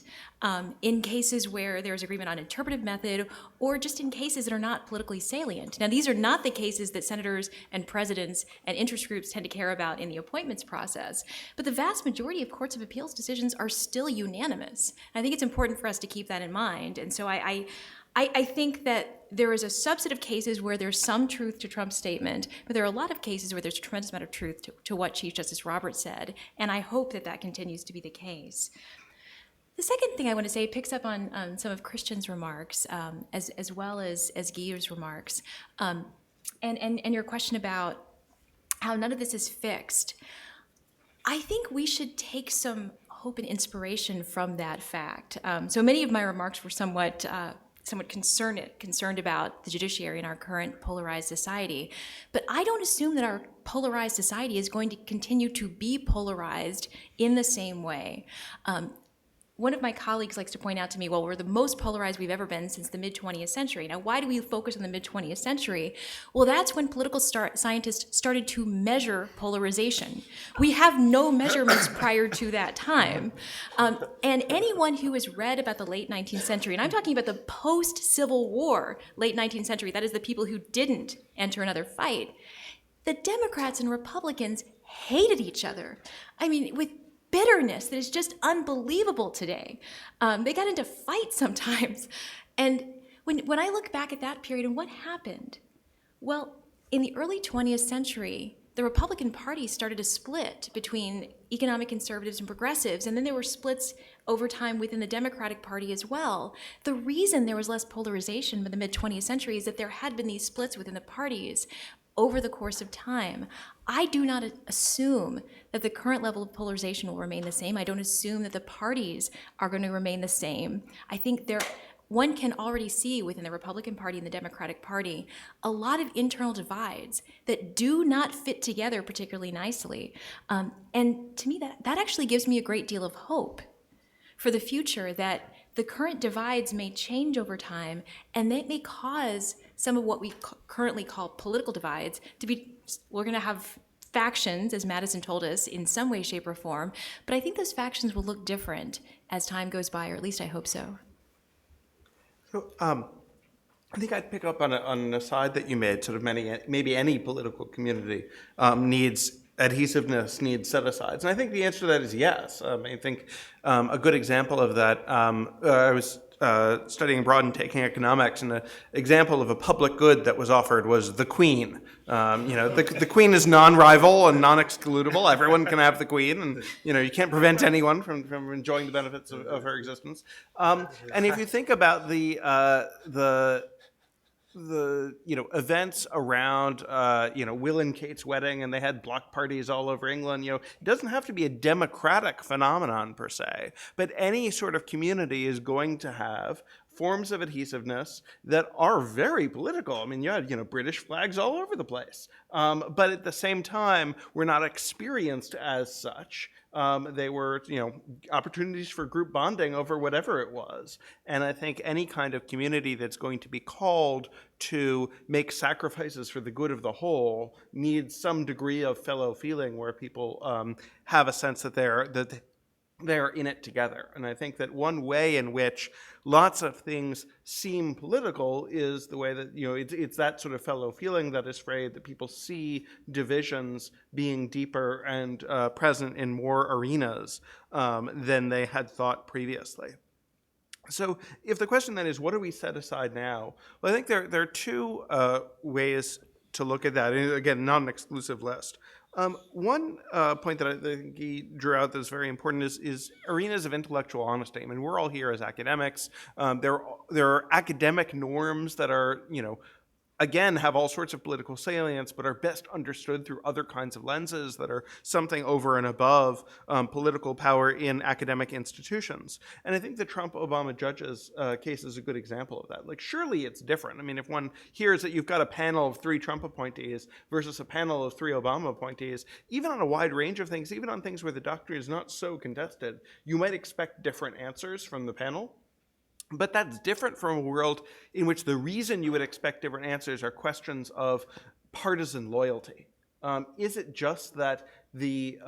Speaker 3: in cases where there's agreement on interpretive method or just in cases that are not politically salient. Now, these are not the cases that senators and presidents and interest groups tend to care about in the appointments process, but the vast majority of courts of appeals decisions are still unanimous. And I think it's important for us to keep that in mind. And so I think that there is a subset of cases where there's some truth to Trump's statement, but there are a lot of cases where there's a tremendous amount of truth to what Chief Justice Roberts said, and I hope that that continues to be the case. The second thing I want to say picks up on some of Christian's remarks, as well as Guy-Uriel's remarks, and your question about how none of this is fixed. I think we should take some hope and inspiration from that fact. So many of my remarks were somewhat concerned about the judiciary in our current polarized society. But I don't assume that our polarized society is going to continue to be polarized in the same way. One of my colleagues likes to point out to me, well, we're the most polarized we've ever been since the mid-20th century. Now, why do we focus on the mid-20th century? Well, that's when political scientists started to measure polarization. We have no measurements prior to that time. And anyone who has read about the late 19th century, and I'm talking about the post-Civil War late 19th century, that is the people who didn't enter another fight, the Democrats and Republicans hated each other. I mean, with bitterness that is just unbelievable today. They got into fights sometimes. And when I look back at that period and what happened, well, in the early 20th century, the Republican Party started to split between economic conservatives and progressives, and then there were splits over time within the Democratic Party as well. The reason there was less polarization in the mid-20th century is that there had been these splits within the parties over the course of time. I do not assume that the current level of polarization will remain the same. I don't assume that the parties are going to remain the same. I think one can already see within the Republican Party and the Democratic Party a lot of internal divides that do not fit together particularly nicely. And to me, that actually gives me a great deal of hope for the future, that the current divides may change over time, and that may cause some of what we currently call political divides to be, we're going to have factions, as Madison told us, in some way, shape, or form, but I think those factions will look different as time goes by, or at least I hope so.
Speaker 6: So I think I'd pick up on an aside that you made, sort of maybe any political community needs adhesiveness, needs set-asides. And I think the answer to that is yes. I think a good example of that, I was studying abroad and taking economics, and an example of a public good that was offered was the Queen. The Queen is non-rival and non-excludable. Everyone can have the Queen, and you can't prevent anyone from enjoying the benefits of her existence. And if you think about the events around Will and Kate's wedding, and they had block parties all over England. It doesn't have to be a democratic phenomenon per se, but any sort of community is going to have forms of adhesiveness that are very political. I mean, you had British flags all over the place, but at the same time, we're not experienced as such. They were, opportunities for group bonding over whatever it was. And I think any kind of community that's going to be called to make sacrifices for the good of the whole needs some degree of fellow feeling where people have a sense that they're in it together. And I think that one way in which lots of things seem political is the way that, it's that sort of fellow feeling that is frayed, that people see divisions being deeper and present in more arenas than they had thought previously. So if the question then is, what do we set aside now? Well, I think there are two ways to look at that. And again, not an exclusive list. One point that I think he drew out that is very important is arenas of intellectual honesty. I mean, we're all here as academics. There are academic norms that are, again, have all sorts of political salience, but are best understood through other kinds of lenses that are something over and above political power in academic institutions. And I think the Trump-Obama judges case is a good example of that. Like, surely it's different. I mean, if one hears that you've got a panel of 3 Trump appointees versus a panel of 3 Obama appointees, even on a wide range of things, even on things where the doctrine is not so contested, you might expect different answers from the panel. But that's different from a world in which the reason you would expect different answers are questions of partisan loyalty. Is it just that the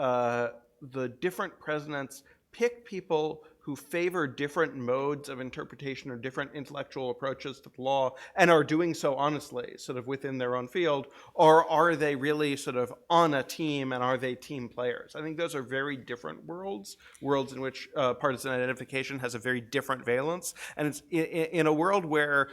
Speaker 6: different presidents pick people who favor different modes of interpretation or different intellectual approaches to the law and are doing so honestly, sort of within their own field, or are they really sort of on a team and are they team players? I think those are very different worlds in which partisan identification has a very different valence. And it's in a world where,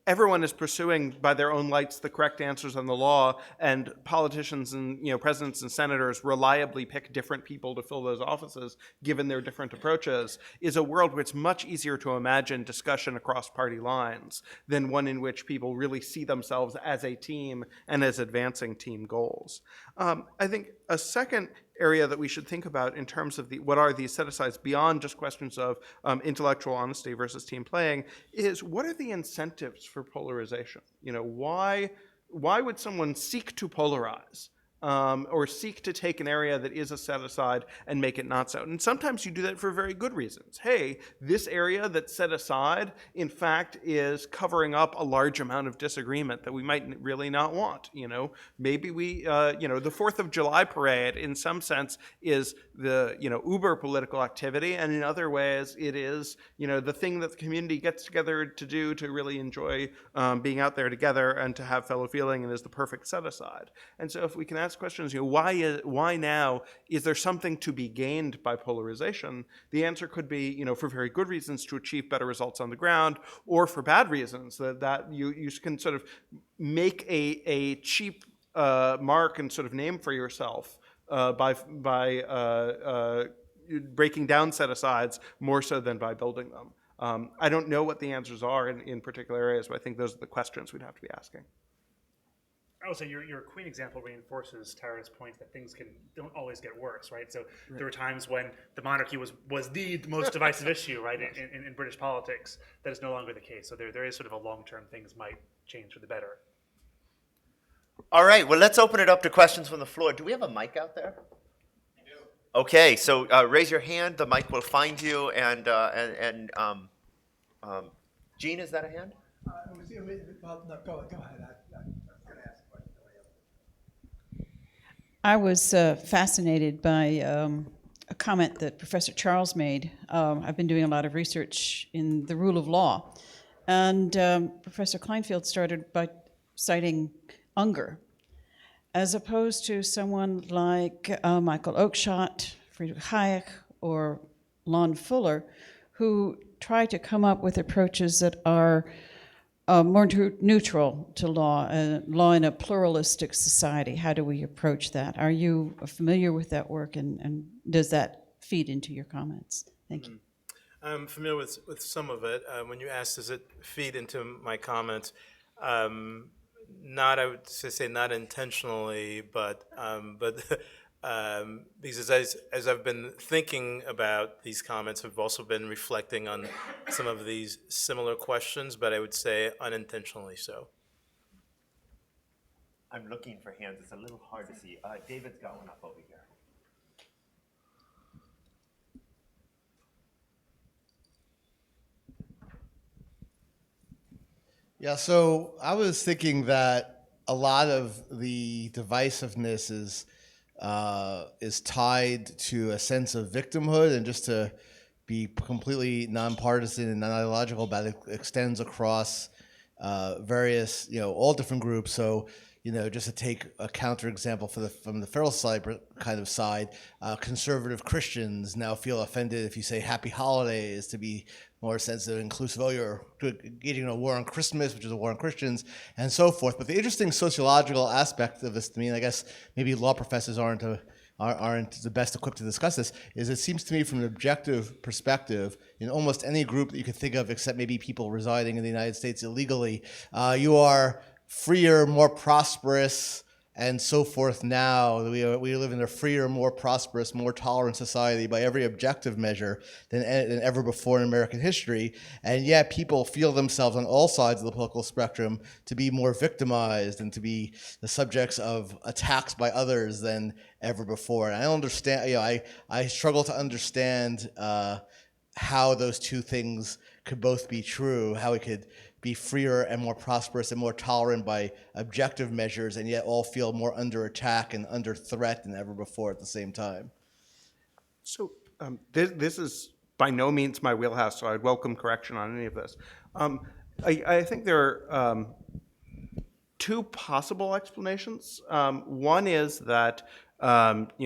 Speaker 6: everyone is pursuing by their own lights the correct answers on the law, and politicians and presidents and senators reliably pick different people to fill those offices given their different approaches, is a world where it's much easier to imagine discussion across party lines than one in which people really see themselves as a team and as advancing team goals. I think a second area that we should think about in terms of what are these set-asides beyond just questions of intellectual honesty versus team playing is, what are the incentives for polarization? Why would someone seek to polarize or seek to take an area that is a set-aside and make it not so? And sometimes you do that for very good reasons. Hey, this area that's set aside, in fact, is covering up a large amount of disagreement that we might really not want. Maybe we, the 4th of July parade, in some sense, is the, uber political activity, and in other ways, it is, the thing that the community gets together to do to really enjoy being out there together and to have fellow feeling, and is the perfect set-aside. And so if we can ask questions, why now? Is there something to be gained by polarization? The answer could be, for very good reasons to achieve better results on the ground, or for bad reasons that you can sort of make a cheap mark and sort of name for yourself by breaking down set-asides more so than by building them. I don't know what the answers are in particular areas, but I think those are the questions we'd have to be asking.
Speaker 4: I would say your Queen example reinforces Tara's point that things don't always get worse, right? So there were times when the monarchy was the most divisive issue, right, in British politics. That is no longer the case. So there is sort of a long-term things might change for the better.
Speaker 1: All right, well, let's open it up to questions from the floor. Do we have a mic out there? I do. Okay, so raise your hand. The mic will find you. And Gene, is that a hand?
Speaker 7: Well, no, go ahead.
Speaker 8: I was fascinated by a comment that Professor Charles made. I've been doing a lot of research in the rule of law, and Professor Kleinfeld started by citing Unger, as opposed to someone like Michael Oakeshott, Friedrich Hayek, or Lon Fuller, who try to come up with approaches that are more neutral to law, law in a pluralistic society. How do we approach that? Are you familiar with that work, and does that feed into your comments? Thank you.
Speaker 5: I'm familiar with some of it. When you asked, does it feed into my comments? Not, I would say not intentionally, but because as I've been thinking about these comments, I've also been reflecting on some of these similar questions, but I would say unintentionally so.
Speaker 1: I'm looking for hands. It's a little hard to see. David's got one up over here.
Speaker 9: Yeah, so I was thinking that a lot of the divisiveness is tied to a sense of victimhood, and just to be completely nonpartisan and non-ideological about it extends across various, all different groups. So, just to take a counterexample from the Federalist Society kind of side, conservative Christians now feel offended if you say Happy Holidays, to be more sensitive, inclusive. Oh, you're engaging in a war on Christmas, which is a war on Christians, and so forth. But the interesting sociological aspect of this to me, and I guess maybe law professors aren't the best equipped to discuss this, is it seems to me from an objective perspective, in almost any group that you could think of, except maybe people residing in the United States illegally, you are freer, more prosperous, and so forth now. We live in a freer, more prosperous, more tolerant society by every objective measure than ever before in American history. And yet people feel themselves on all sides of the political spectrum to be more victimized and to be the subjects of attacks by others than ever before. And I don't understand, I struggle to understand how those two things could both be true, how we could be freer and more prosperous and more tolerant by objective measures, and yet all feel more under attack and under threat than ever before at the same time.
Speaker 6: So this is by no means my wheelhouse, so I'd welcome correction on any of this. I think there are two possible explanations. One is that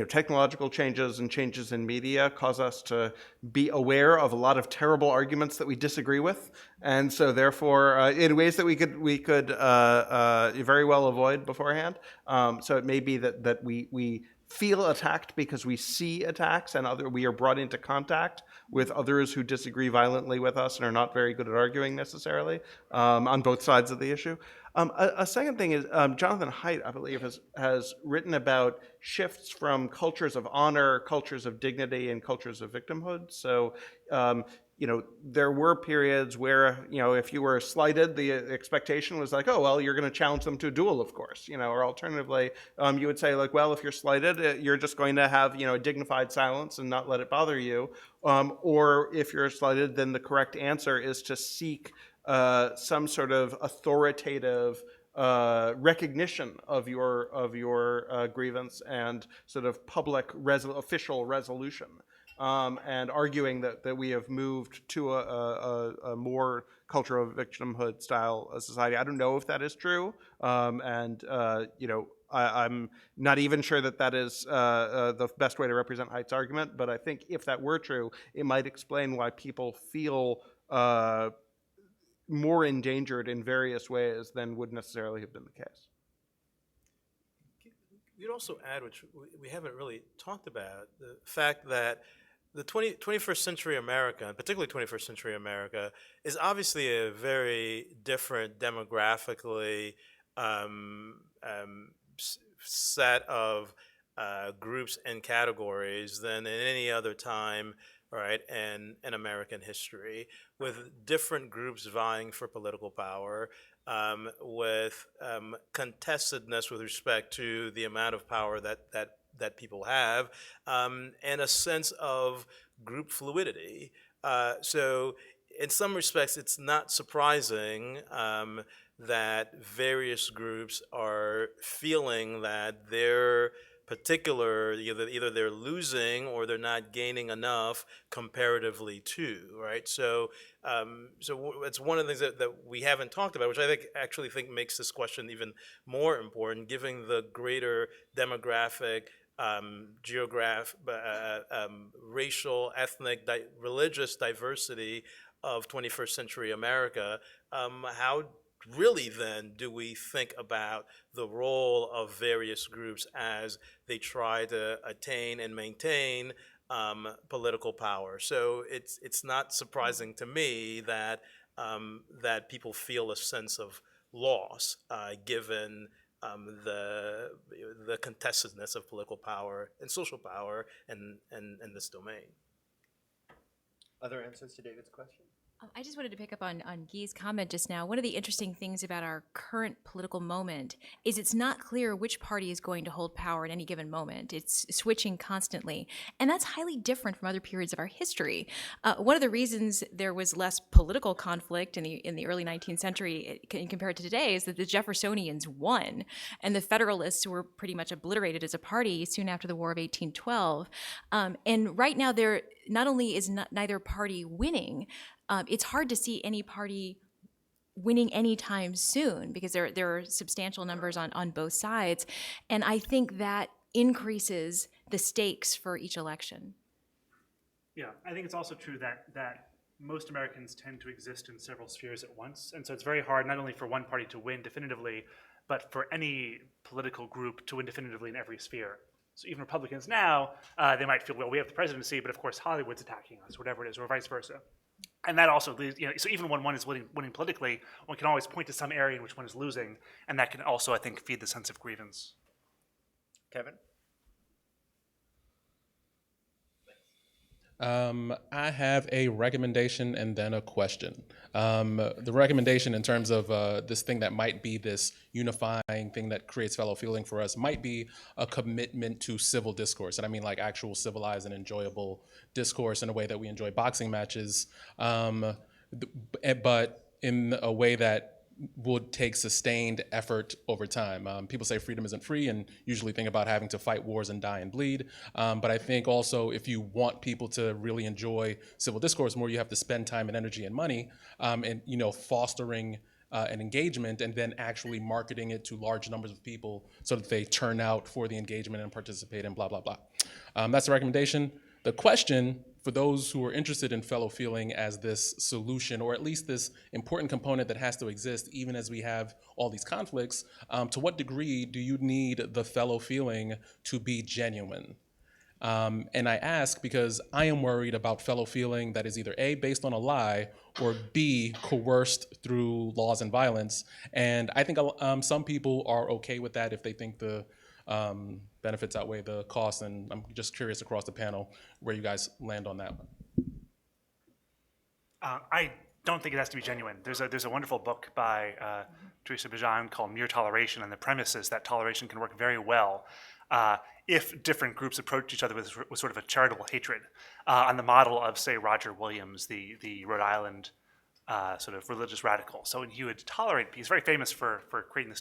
Speaker 6: technological changes and changes in media cause us to be aware of a lot of terrible arguments that we disagree with, and so therefore, in ways that we could very well avoid beforehand. So it may be that we feel attacked because we see attacks, and we are brought into contact with others who disagree violently with us and are not very good at arguing necessarily on both sides of the issue. A second thing is Jonathan Haidt, I believe, has written about shifts from cultures of honor, cultures of dignity, and cultures of victimhood. So, there were periods where, if you were slighted, the expectation was like, oh, well, you're going to challenge them to a duel, of course, or alternatively, you would say, like, well, if you're slighted, you're just going to have, a dignified silence and not let it bother you. Or if you're slighted, then the correct answer is to seek some sort of authoritative recognition of your grievance and sort of public official resolution, and arguing that we have moved to a more culture of victimhood style society. I don't know if that is true, and I'm not even sure that is the best way to represent Haidt's argument, but I think if that were true, it might explain why people feel more endangered in various ways than would necessarily have been the case.
Speaker 5: You'd also add, which we haven't really talked about, the fact that the 21st century America, and particularly 21st century America, is obviously a very different demographically set of groups and categories than in any other time, right, in American history, with different groups vying for political power, with contestedness with respect to the amount of power that people have, and a sense of group fluidity. So in some respects, it's not surprising that various groups are feeling that their particular, either they're losing or they're not gaining enough comparatively to, right? So it's one of the things that we haven't talked about, which I think makes this question even more important, given the greater demographic, racial, ethnic, religious diversity of 21st century America. How really then do we think about the role of various groups as they try to attain and maintain political power? So it's not surprising to me that that people feel a sense of loss given the contestedness of political power and social power in this domain.
Speaker 1: Other answers to David's question?
Speaker 3: I just wanted to pick up on Guy's comment just now. One of the interesting things about our current political moment is it's not clear which party is going to hold power at any given moment. It's switching constantly. And that's highly different from other periods of our history. One of the reasons there was less political conflict in the early 19th century compared to today is that the Jeffersonians won, and the Federalists were pretty much obliterated as a party soon after the War of 1812. And right now, there not only is neither party winning, it's hard to see any party winning anytime soon because there are substantial numbers on both sides. And I think that increases the stakes for each election.
Speaker 4: Yeah, I think it's also true that most Americans tend to exist in several spheres at once. And so it's very hard not only for one party to win definitively, but for any political group to win definitively in every sphere. So even Republicans now, they might feel, well, we have the presidency, but of course Hollywood's attacking us, whatever it is, or vice versa. And that also leads, so even when one is winning politically, one can always point to some area in which one is losing, and that can also, I think, feed the sense of grievance.
Speaker 1: Kevin?
Speaker 10: I have a recommendation and then a question. The recommendation in terms of this thing that might be this unifying thing that creates fellow feeling for us might be a commitment to civil discourse. And I mean like actual civilized and enjoyable discourse in a way that we enjoy boxing matches, but in a way that would take sustained effort over time. People say freedom isn't free and usually think about having to fight wars and die and bleed. But I think also if you want people to really enjoy civil discourse more, you have to spend time and energy and money and fostering an engagement and then actually marketing it to large numbers of people so that they turn out for the engagement and participate and blah, blah, blah. That's the recommendation. The question, for those who are interested in fellow feeling as this solution, or at least this important component that has to exist even as we have all these conflicts, to what degree do you need the fellow feeling to be genuine? And I ask because I am worried about fellow feeling that is either A, based on a lie, or B, coerced through laws and violence. And I think some people are okay with that if they think the benefits outweigh the costs, and I'm just curious across the panel where you guys land on that one.
Speaker 4: I don't think it has to be genuine. There's a wonderful book by Teresa Bijan called Mere Toleration, and the premise is that toleration can work very well if different groups approach each other with sort of a charitable hatred, on the model of, say, Roger Williams, the Rhode Island sort of religious radical. So he would tolerate, he's very famous for creating this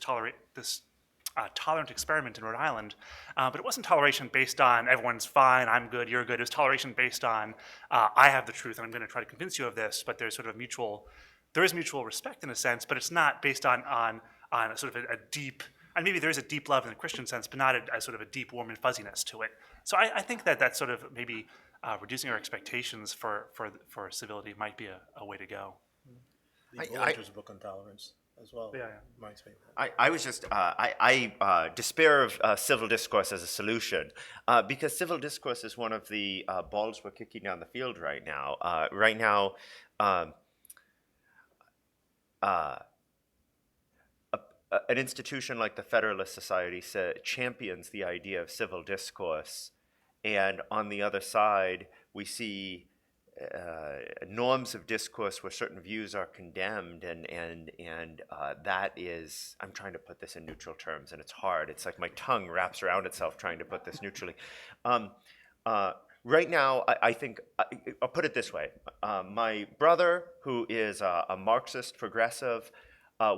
Speaker 4: tolerant experiment in Rhode Island, but it wasn't toleration based on everyone's fine, I'm good, you're good. It was toleration based on I have the truth and I'm going to try to convince you of this. But there's sort of mutual respect in a sense, but it's not based on a sort of a deep, and maybe there is a deep love in the Christian sense, but not a sort of a deep warm and fuzziness to it. So I think that's sort of maybe reducing our expectations for civility might be a way to go.
Speaker 5: The Voyager's book on tolerance as well.
Speaker 4: Yeah.
Speaker 5: Reminds me.
Speaker 1: I was just, I despair of civil discourse as a solution because civil discourse is one of the balls we're kicking down the field right now. An institution like the Federalist Society champions the idea of civil discourse, and on the other side, we see norms of discourse where certain views are condemned, and that is, I'm trying to put this in neutral terms, and it's hard. It's like my tongue wraps around itself trying to put this neutrally. Right now, I think, I'll put it this way. My brother, who is a Marxist progressive,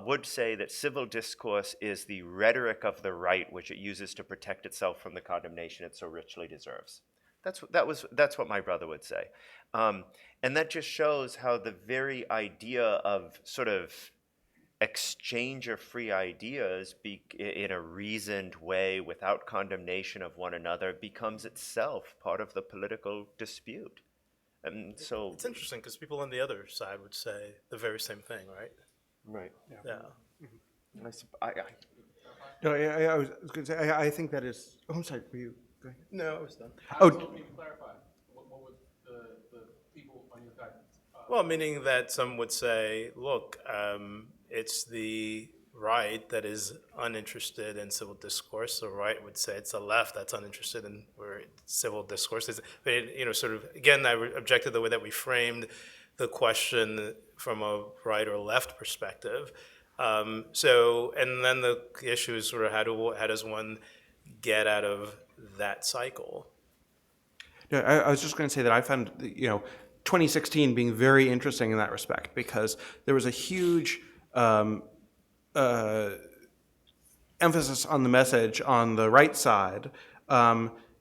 Speaker 1: would say that civil discourse is the rhetoric of the right which it uses to protect itself from the condemnation it so richly deserves. That's what my brother would say. And that just shows how the very idea of sort of exchange of free ideas in a reasoned way without condemnation of one another becomes itself part of the political dispute. And so
Speaker 5: it's interesting because people on the other side would say the very same thing, right?
Speaker 1: Right.
Speaker 5: Yeah.
Speaker 6: No, I was going to say, I think that is, oh, I'm sorry, were you going?
Speaker 5: No, I was done.
Speaker 10: I was hoping you could clarify. What would the people on your side?
Speaker 5: Well, meaning that some would say, look, it's the right that is uninterested in civil discourse. The right would say it's the left that's uninterested in civil discourse. Sort of, again, I objected the way that we framed the question from a right or left perspective. And then the issue is sort of how does one get out of that cycle?
Speaker 6: No, I was just going to say that I found 2016 being very interesting in that respect because there was a huge emphasis on the message on the right side.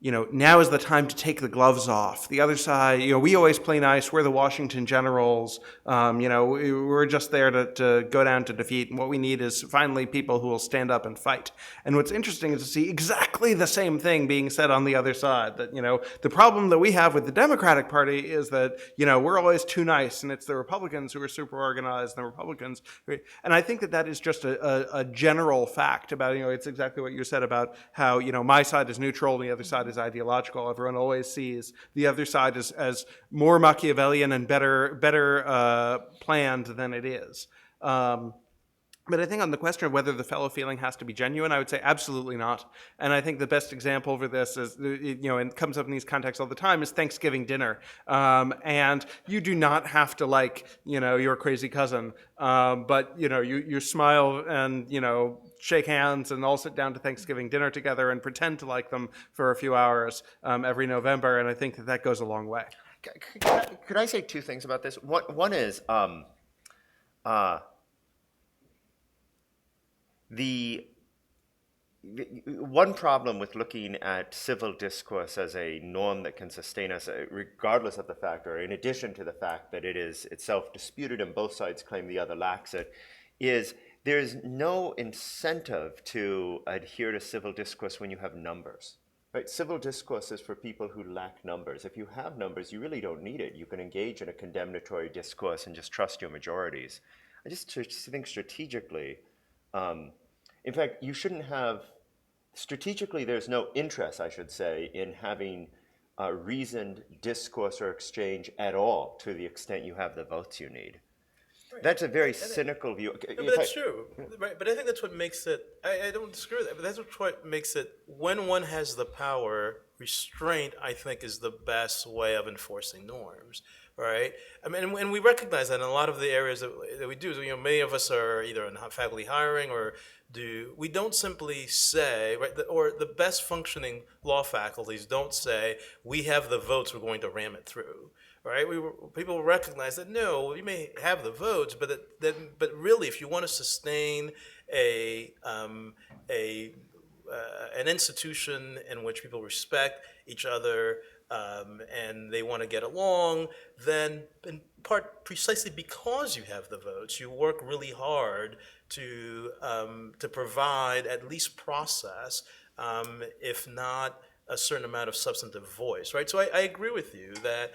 Speaker 6: Now is the time to take the gloves off. The other side, we always play nice. We're the Washington Generals. We're just there to go down to defeat. And what we need is finally people who will stand up and fight. And what's interesting is to see exactly the same thing being said on the other side. That, the problem that we have with the Democratic Party is that, we're always too nice. And it's the Republicans who are super organized and the Republicans. And I think that is just a general fact about, it's exactly what you said about how, my side is neutral and the other side is is ideological. Everyone always sees the other side as more Machiavellian and better planned than it is. But I think on the question of whether the fellow feeling has to be genuine, I would say absolutely not. And I think the best example for this is, and it comes up in these contexts all the time, is Thanksgiving dinner. And you do not have to like, your crazy cousin, but, you smile and, shake hands and all sit down to Thanksgiving dinner together and pretend to like them for a few hours every November. And I think that goes a long way.
Speaker 1: Could I say two things about this? One is, the one problem with looking at civil discourse as a norm that can sustain us, regardless of the fact, or in addition to the fact that it is itself disputed and both sides claim the other lacks it, is there's no incentive to adhere to civil discourse when you have numbers. Right? Civil discourse is for people who lack numbers. If you have numbers, you really don't need it. You can engage in a condemnatory discourse and just trust your majorities. I just think strategically, in fact, you shouldn't have, strategically, there's no interest, I should say, in having reasoned discourse or exchange at all to the extent you have the votes you need. Right. That's a very cynical view.
Speaker 5: No, but that's true. Right. But I think that's what makes it, I don't disagree with that, but that's what makes it, when one has the power, restraint, I think, is the best way of enforcing norms. Right, I mean, and we recognize that in a lot of the areas that we do. So, many of us are either in faculty hiring or we don't simply say, right, or the best functioning law faculties don't say, we have the votes, we're going to ram it through. Right, people recognize that no, you may have the votes, but really, if you want to sustain an institution in which people respect each other. And they want to get along, then in part precisely because you have the votes, you work really hard to provide at least process, if not a certain amount of substantive voice, right? So I agree with you that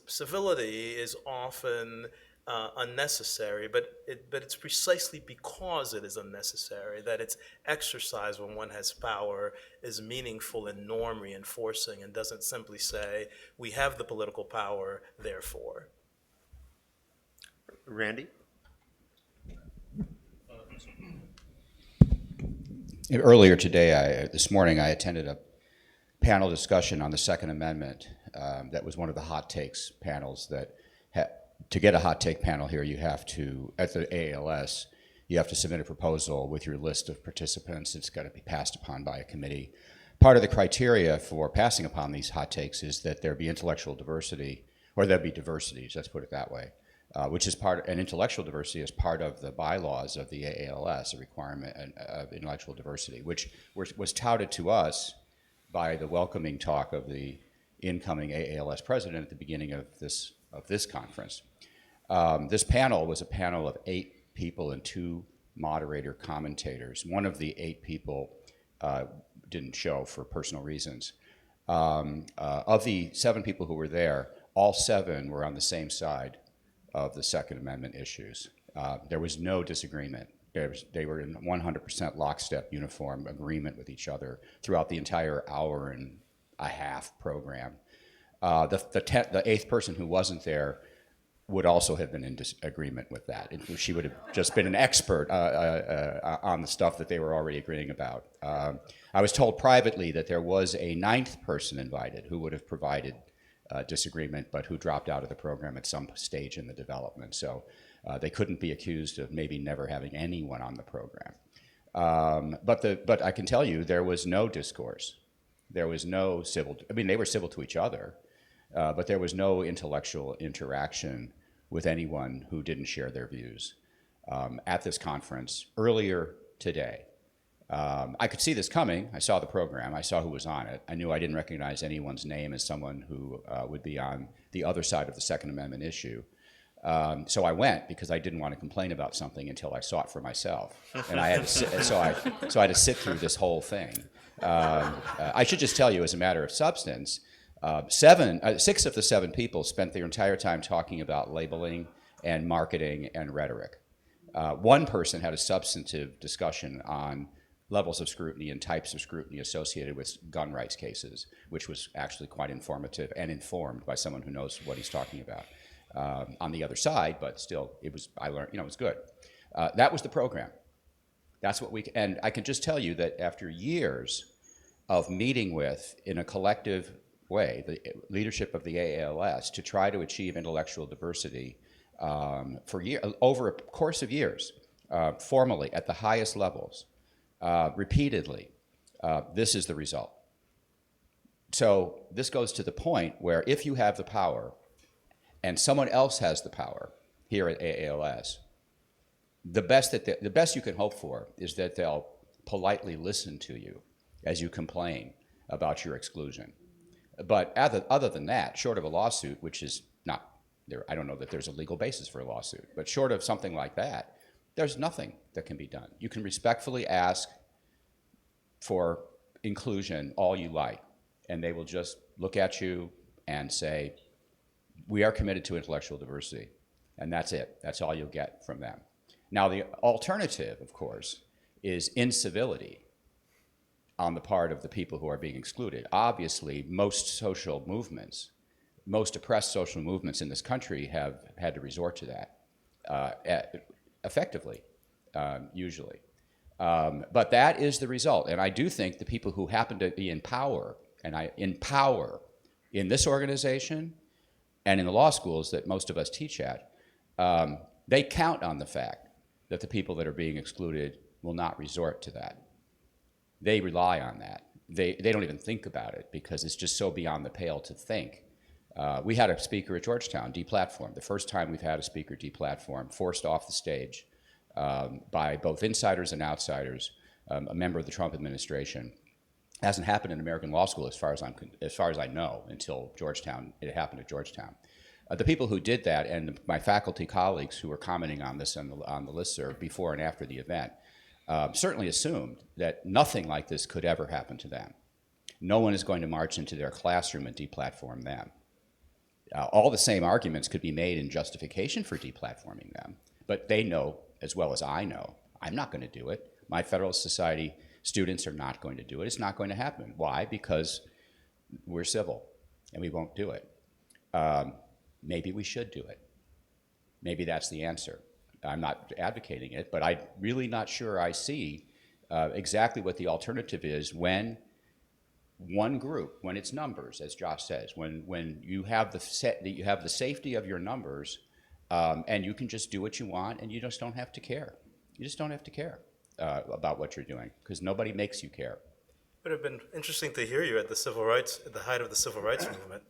Speaker 5: civility is often unnecessary, but it's precisely because it is unnecessary that its exercise when one has power is meaningful and norm reinforcing and doesn't simply say, we have the political power, therefore.
Speaker 1: Randy?
Speaker 11: Earlier today, this morning, I attended a panel discussion on the Second Amendment that was one of the hot takes panels that to get a hot take panel here, you have to, at the AALS, you have to submit a proposal with your list of participants. It's got to be passed upon by a committee. Part of the criteria for passing upon these hot takes is that there be intellectual diversity, or there be diversity, let's put it that way, which is and intellectual diversity is part of the bylaws of the AALS, a requirement of intellectual diversity, which was touted to us by the welcoming talk of the incoming AALS president at the beginning of this conference. This panel was a panel of 8 people and 2 moderator commentators. One of the 8 people didn't show for personal reasons. Of the 7 people who were there, all 7 were on the same side of the Second Amendment issues. There was no disagreement. They were in 100% lockstep uniform agreement with each other throughout the entire hour and a half program. The 8th person who wasn't there would also have been in disagreement with that. She would have just been an expert on the stuff that they were already agreeing about. I was told privately that there was a 9th person invited who would have provided disagreement, but who dropped out of the program at some stage in the development. So they couldn't be accused of maybe never having anyone on the program. But I can tell you there was no discourse. There was no civil, they were civil to each other, but there was no intellectual interaction with anyone who didn't share their views at this conference earlier today. I could see this coming. I saw the program. I saw who was on it. I knew I didn't recognize anyone's name as someone who would be on the other side of the Second Amendment issue. So I went because I didn't want to complain about something until I saw it for myself, and I had to sit, so I had to sit through this whole thing. I should just tell you, as a matter of substance, 6 of the 7 people spent their entire time talking about labeling and marketing and rhetoric. One person had a substantive discussion on levels of scrutiny and types of scrutiny associated with gun rights cases, which was actually quite informative and informed by someone who knows what he's talking about. On the other side, but still, I learned, it was good. That was the program. That's what and I can just tell you that after years of meeting with, in a collective way, the leadership of the AALS to try to achieve intellectual diversity over a course of years, formally at the highest levels, repeatedly, this is the result. So this goes to the point where if you have the power and someone else has the power here at AALS, the best you can hope for is that they'll politely listen to you as you complain about your exclusion. But other than that, short of a lawsuit, which is not there, I don't know that there's a legal basis for a lawsuit, but short of something like that, there's nothing that can be done. You can respectfully ask for inclusion all you like, and they will just look at you and say, we are committed to intellectual diversity, and that's it. That's all you'll get from them. Now, the alternative, of course, is incivility on the part of the people who are being excluded. Obviously, most social movements, most oppressed social movements in this country have had to resort to that effectively, usually. But that is the result. And I do think the people who happen to be in power, in this organization and in the law schools that most of us teach at, they count on the fact that the people that are being excluded will not resort to that. They rely on that. They don't even think about it because it's just so beyond the pale to think. We had a speaker at Georgetown, deplatformed. The first time we've had a speaker deplatformed, forced off the stage by both insiders and outsiders, a member of the Trump administration. Hasn't happened in American law school as far as I know until Georgetown. It happened at Georgetown. The people who did that, and my faculty colleagues who were commenting on this on the listserv before and after the event, certainly assumed that nothing like this could ever happen to them. No one is going to march into their classroom and deplatform them. All the same arguments could be made in justification for deplatforming them, but they know, as well as I know, I'm not going to do it. My Federalist Society students are not going to do it. It's not going to happen. Why? Because we're civil, and we won't do it. Maybe we should do it. Maybe that's the answer. I'm not advocating it, but I'm really not sure I see exactly what the alternative is when one group, when it's numbers, as Josh says, when you have the safety of your numbers, and you can just do what you want, and you just don't have to care. You just don't have to care about what you're doing because nobody makes you care.
Speaker 5: It would have been interesting to hear you at the height of the civil rights movement.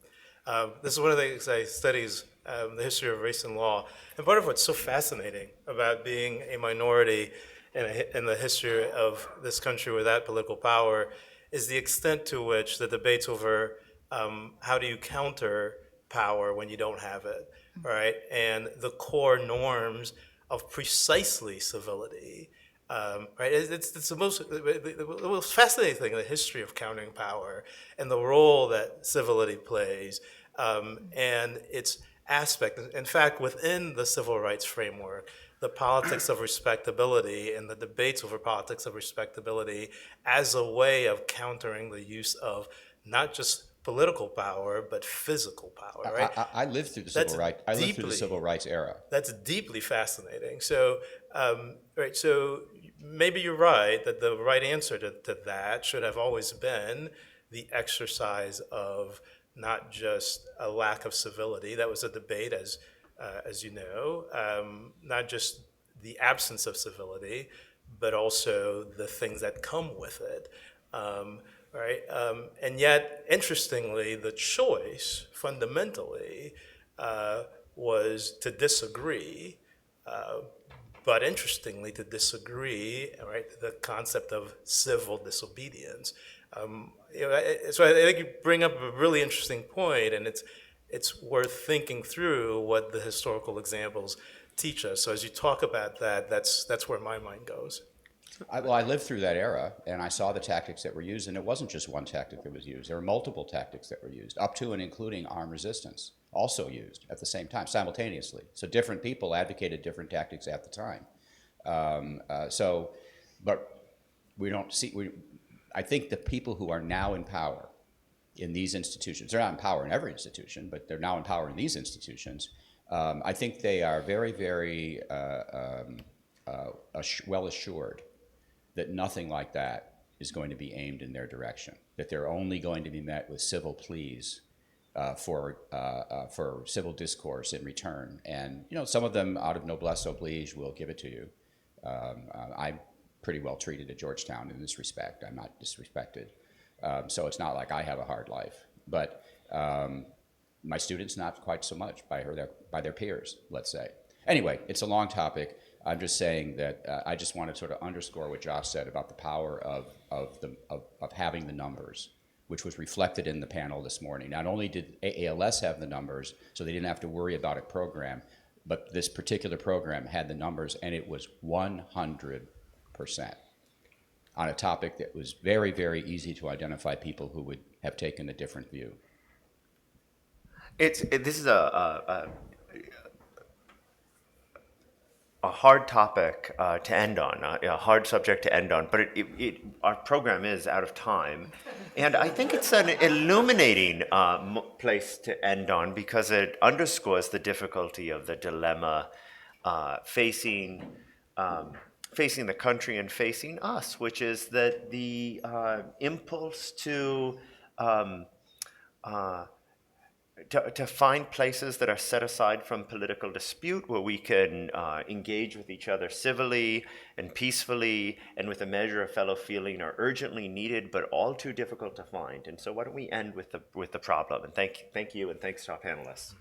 Speaker 5: This is one of the things I studies the history of race and law, and part of what's so fascinating about being a minority in the history of this country without political power is the extent to which the debates over how do you counter power when you don't have it, right? And the core norms of precisely civility, right? It's the most fascinating thing in the history of countering power and the role that civility plays and its aspect. In fact, within the civil rights framework, the politics of respectability and the debates over politics of respectability as a way of countering the use of not just political power, but physical power, right?
Speaker 11: I lived through the civil rights. I lived through the civil rights era.
Speaker 5: That's deeply fascinating. So, right. So maybe you're right that the right answer to that should have always been the exercise of not just a lack of civility. That was a debate, as you know, not just the absence of civility, but also the things that come with it. Right? And yet, interestingly, the choice fundamentally was to disagree, but interestingly, to disagree, right? The concept of civil disobedience. So I think you bring up a really interesting point, and it's worth thinking through what the historical examples teach us. So as you talk about that, that's where my mind goes.
Speaker 11: I lived through that era, and I saw the tactics that were used, and it wasn't just one tactic that was used. There were multiple tactics that were used, up to and including armed resistance, also used at the same time, simultaneously. So different people advocated different tactics at the time. But we don't see, I think the people who are now in power in these institutions, they're not in power in every institution, but they're now in power in these institutions. I think they are very, very well assured that nothing like that is going to be aimed in their direction, that they're only going to be met with civil pleas for civil discourse in return. And some of them, out of noblesse oblige, will give it to you. I'm pretty well treated at Georgetown in this respect. I'm not disrespected. So it's not like I have a hard life. But my students, not quite so much by their peers, let's say. Anyway, it's a long topic. I'm just saying that I just want to sort of underscore what Josh said about the power of having the numbers, which was reflected in the panel this morning. Not only did AALS have the numbers, so they didn't have to worry about a program, but this particular program had the numbers, and it was 100% on a topic that was very, very easy to identify people who would have taken a different view.
Speaker 1: This is a hard topic to end on, a hard subject to end on, but our program is out of time. And I think it's an illuminating place to end on because it underscores the difficulty of the dilemma facing the country and facing us, which is that the impulse to find places that are set aside from political dispute where we can engage with each other civilly and peacefully and with a measure of fellow feeling are urgently needed, but all too difficult to find. And so why don't we end with the problem? And thank you, and thanks to our panelists.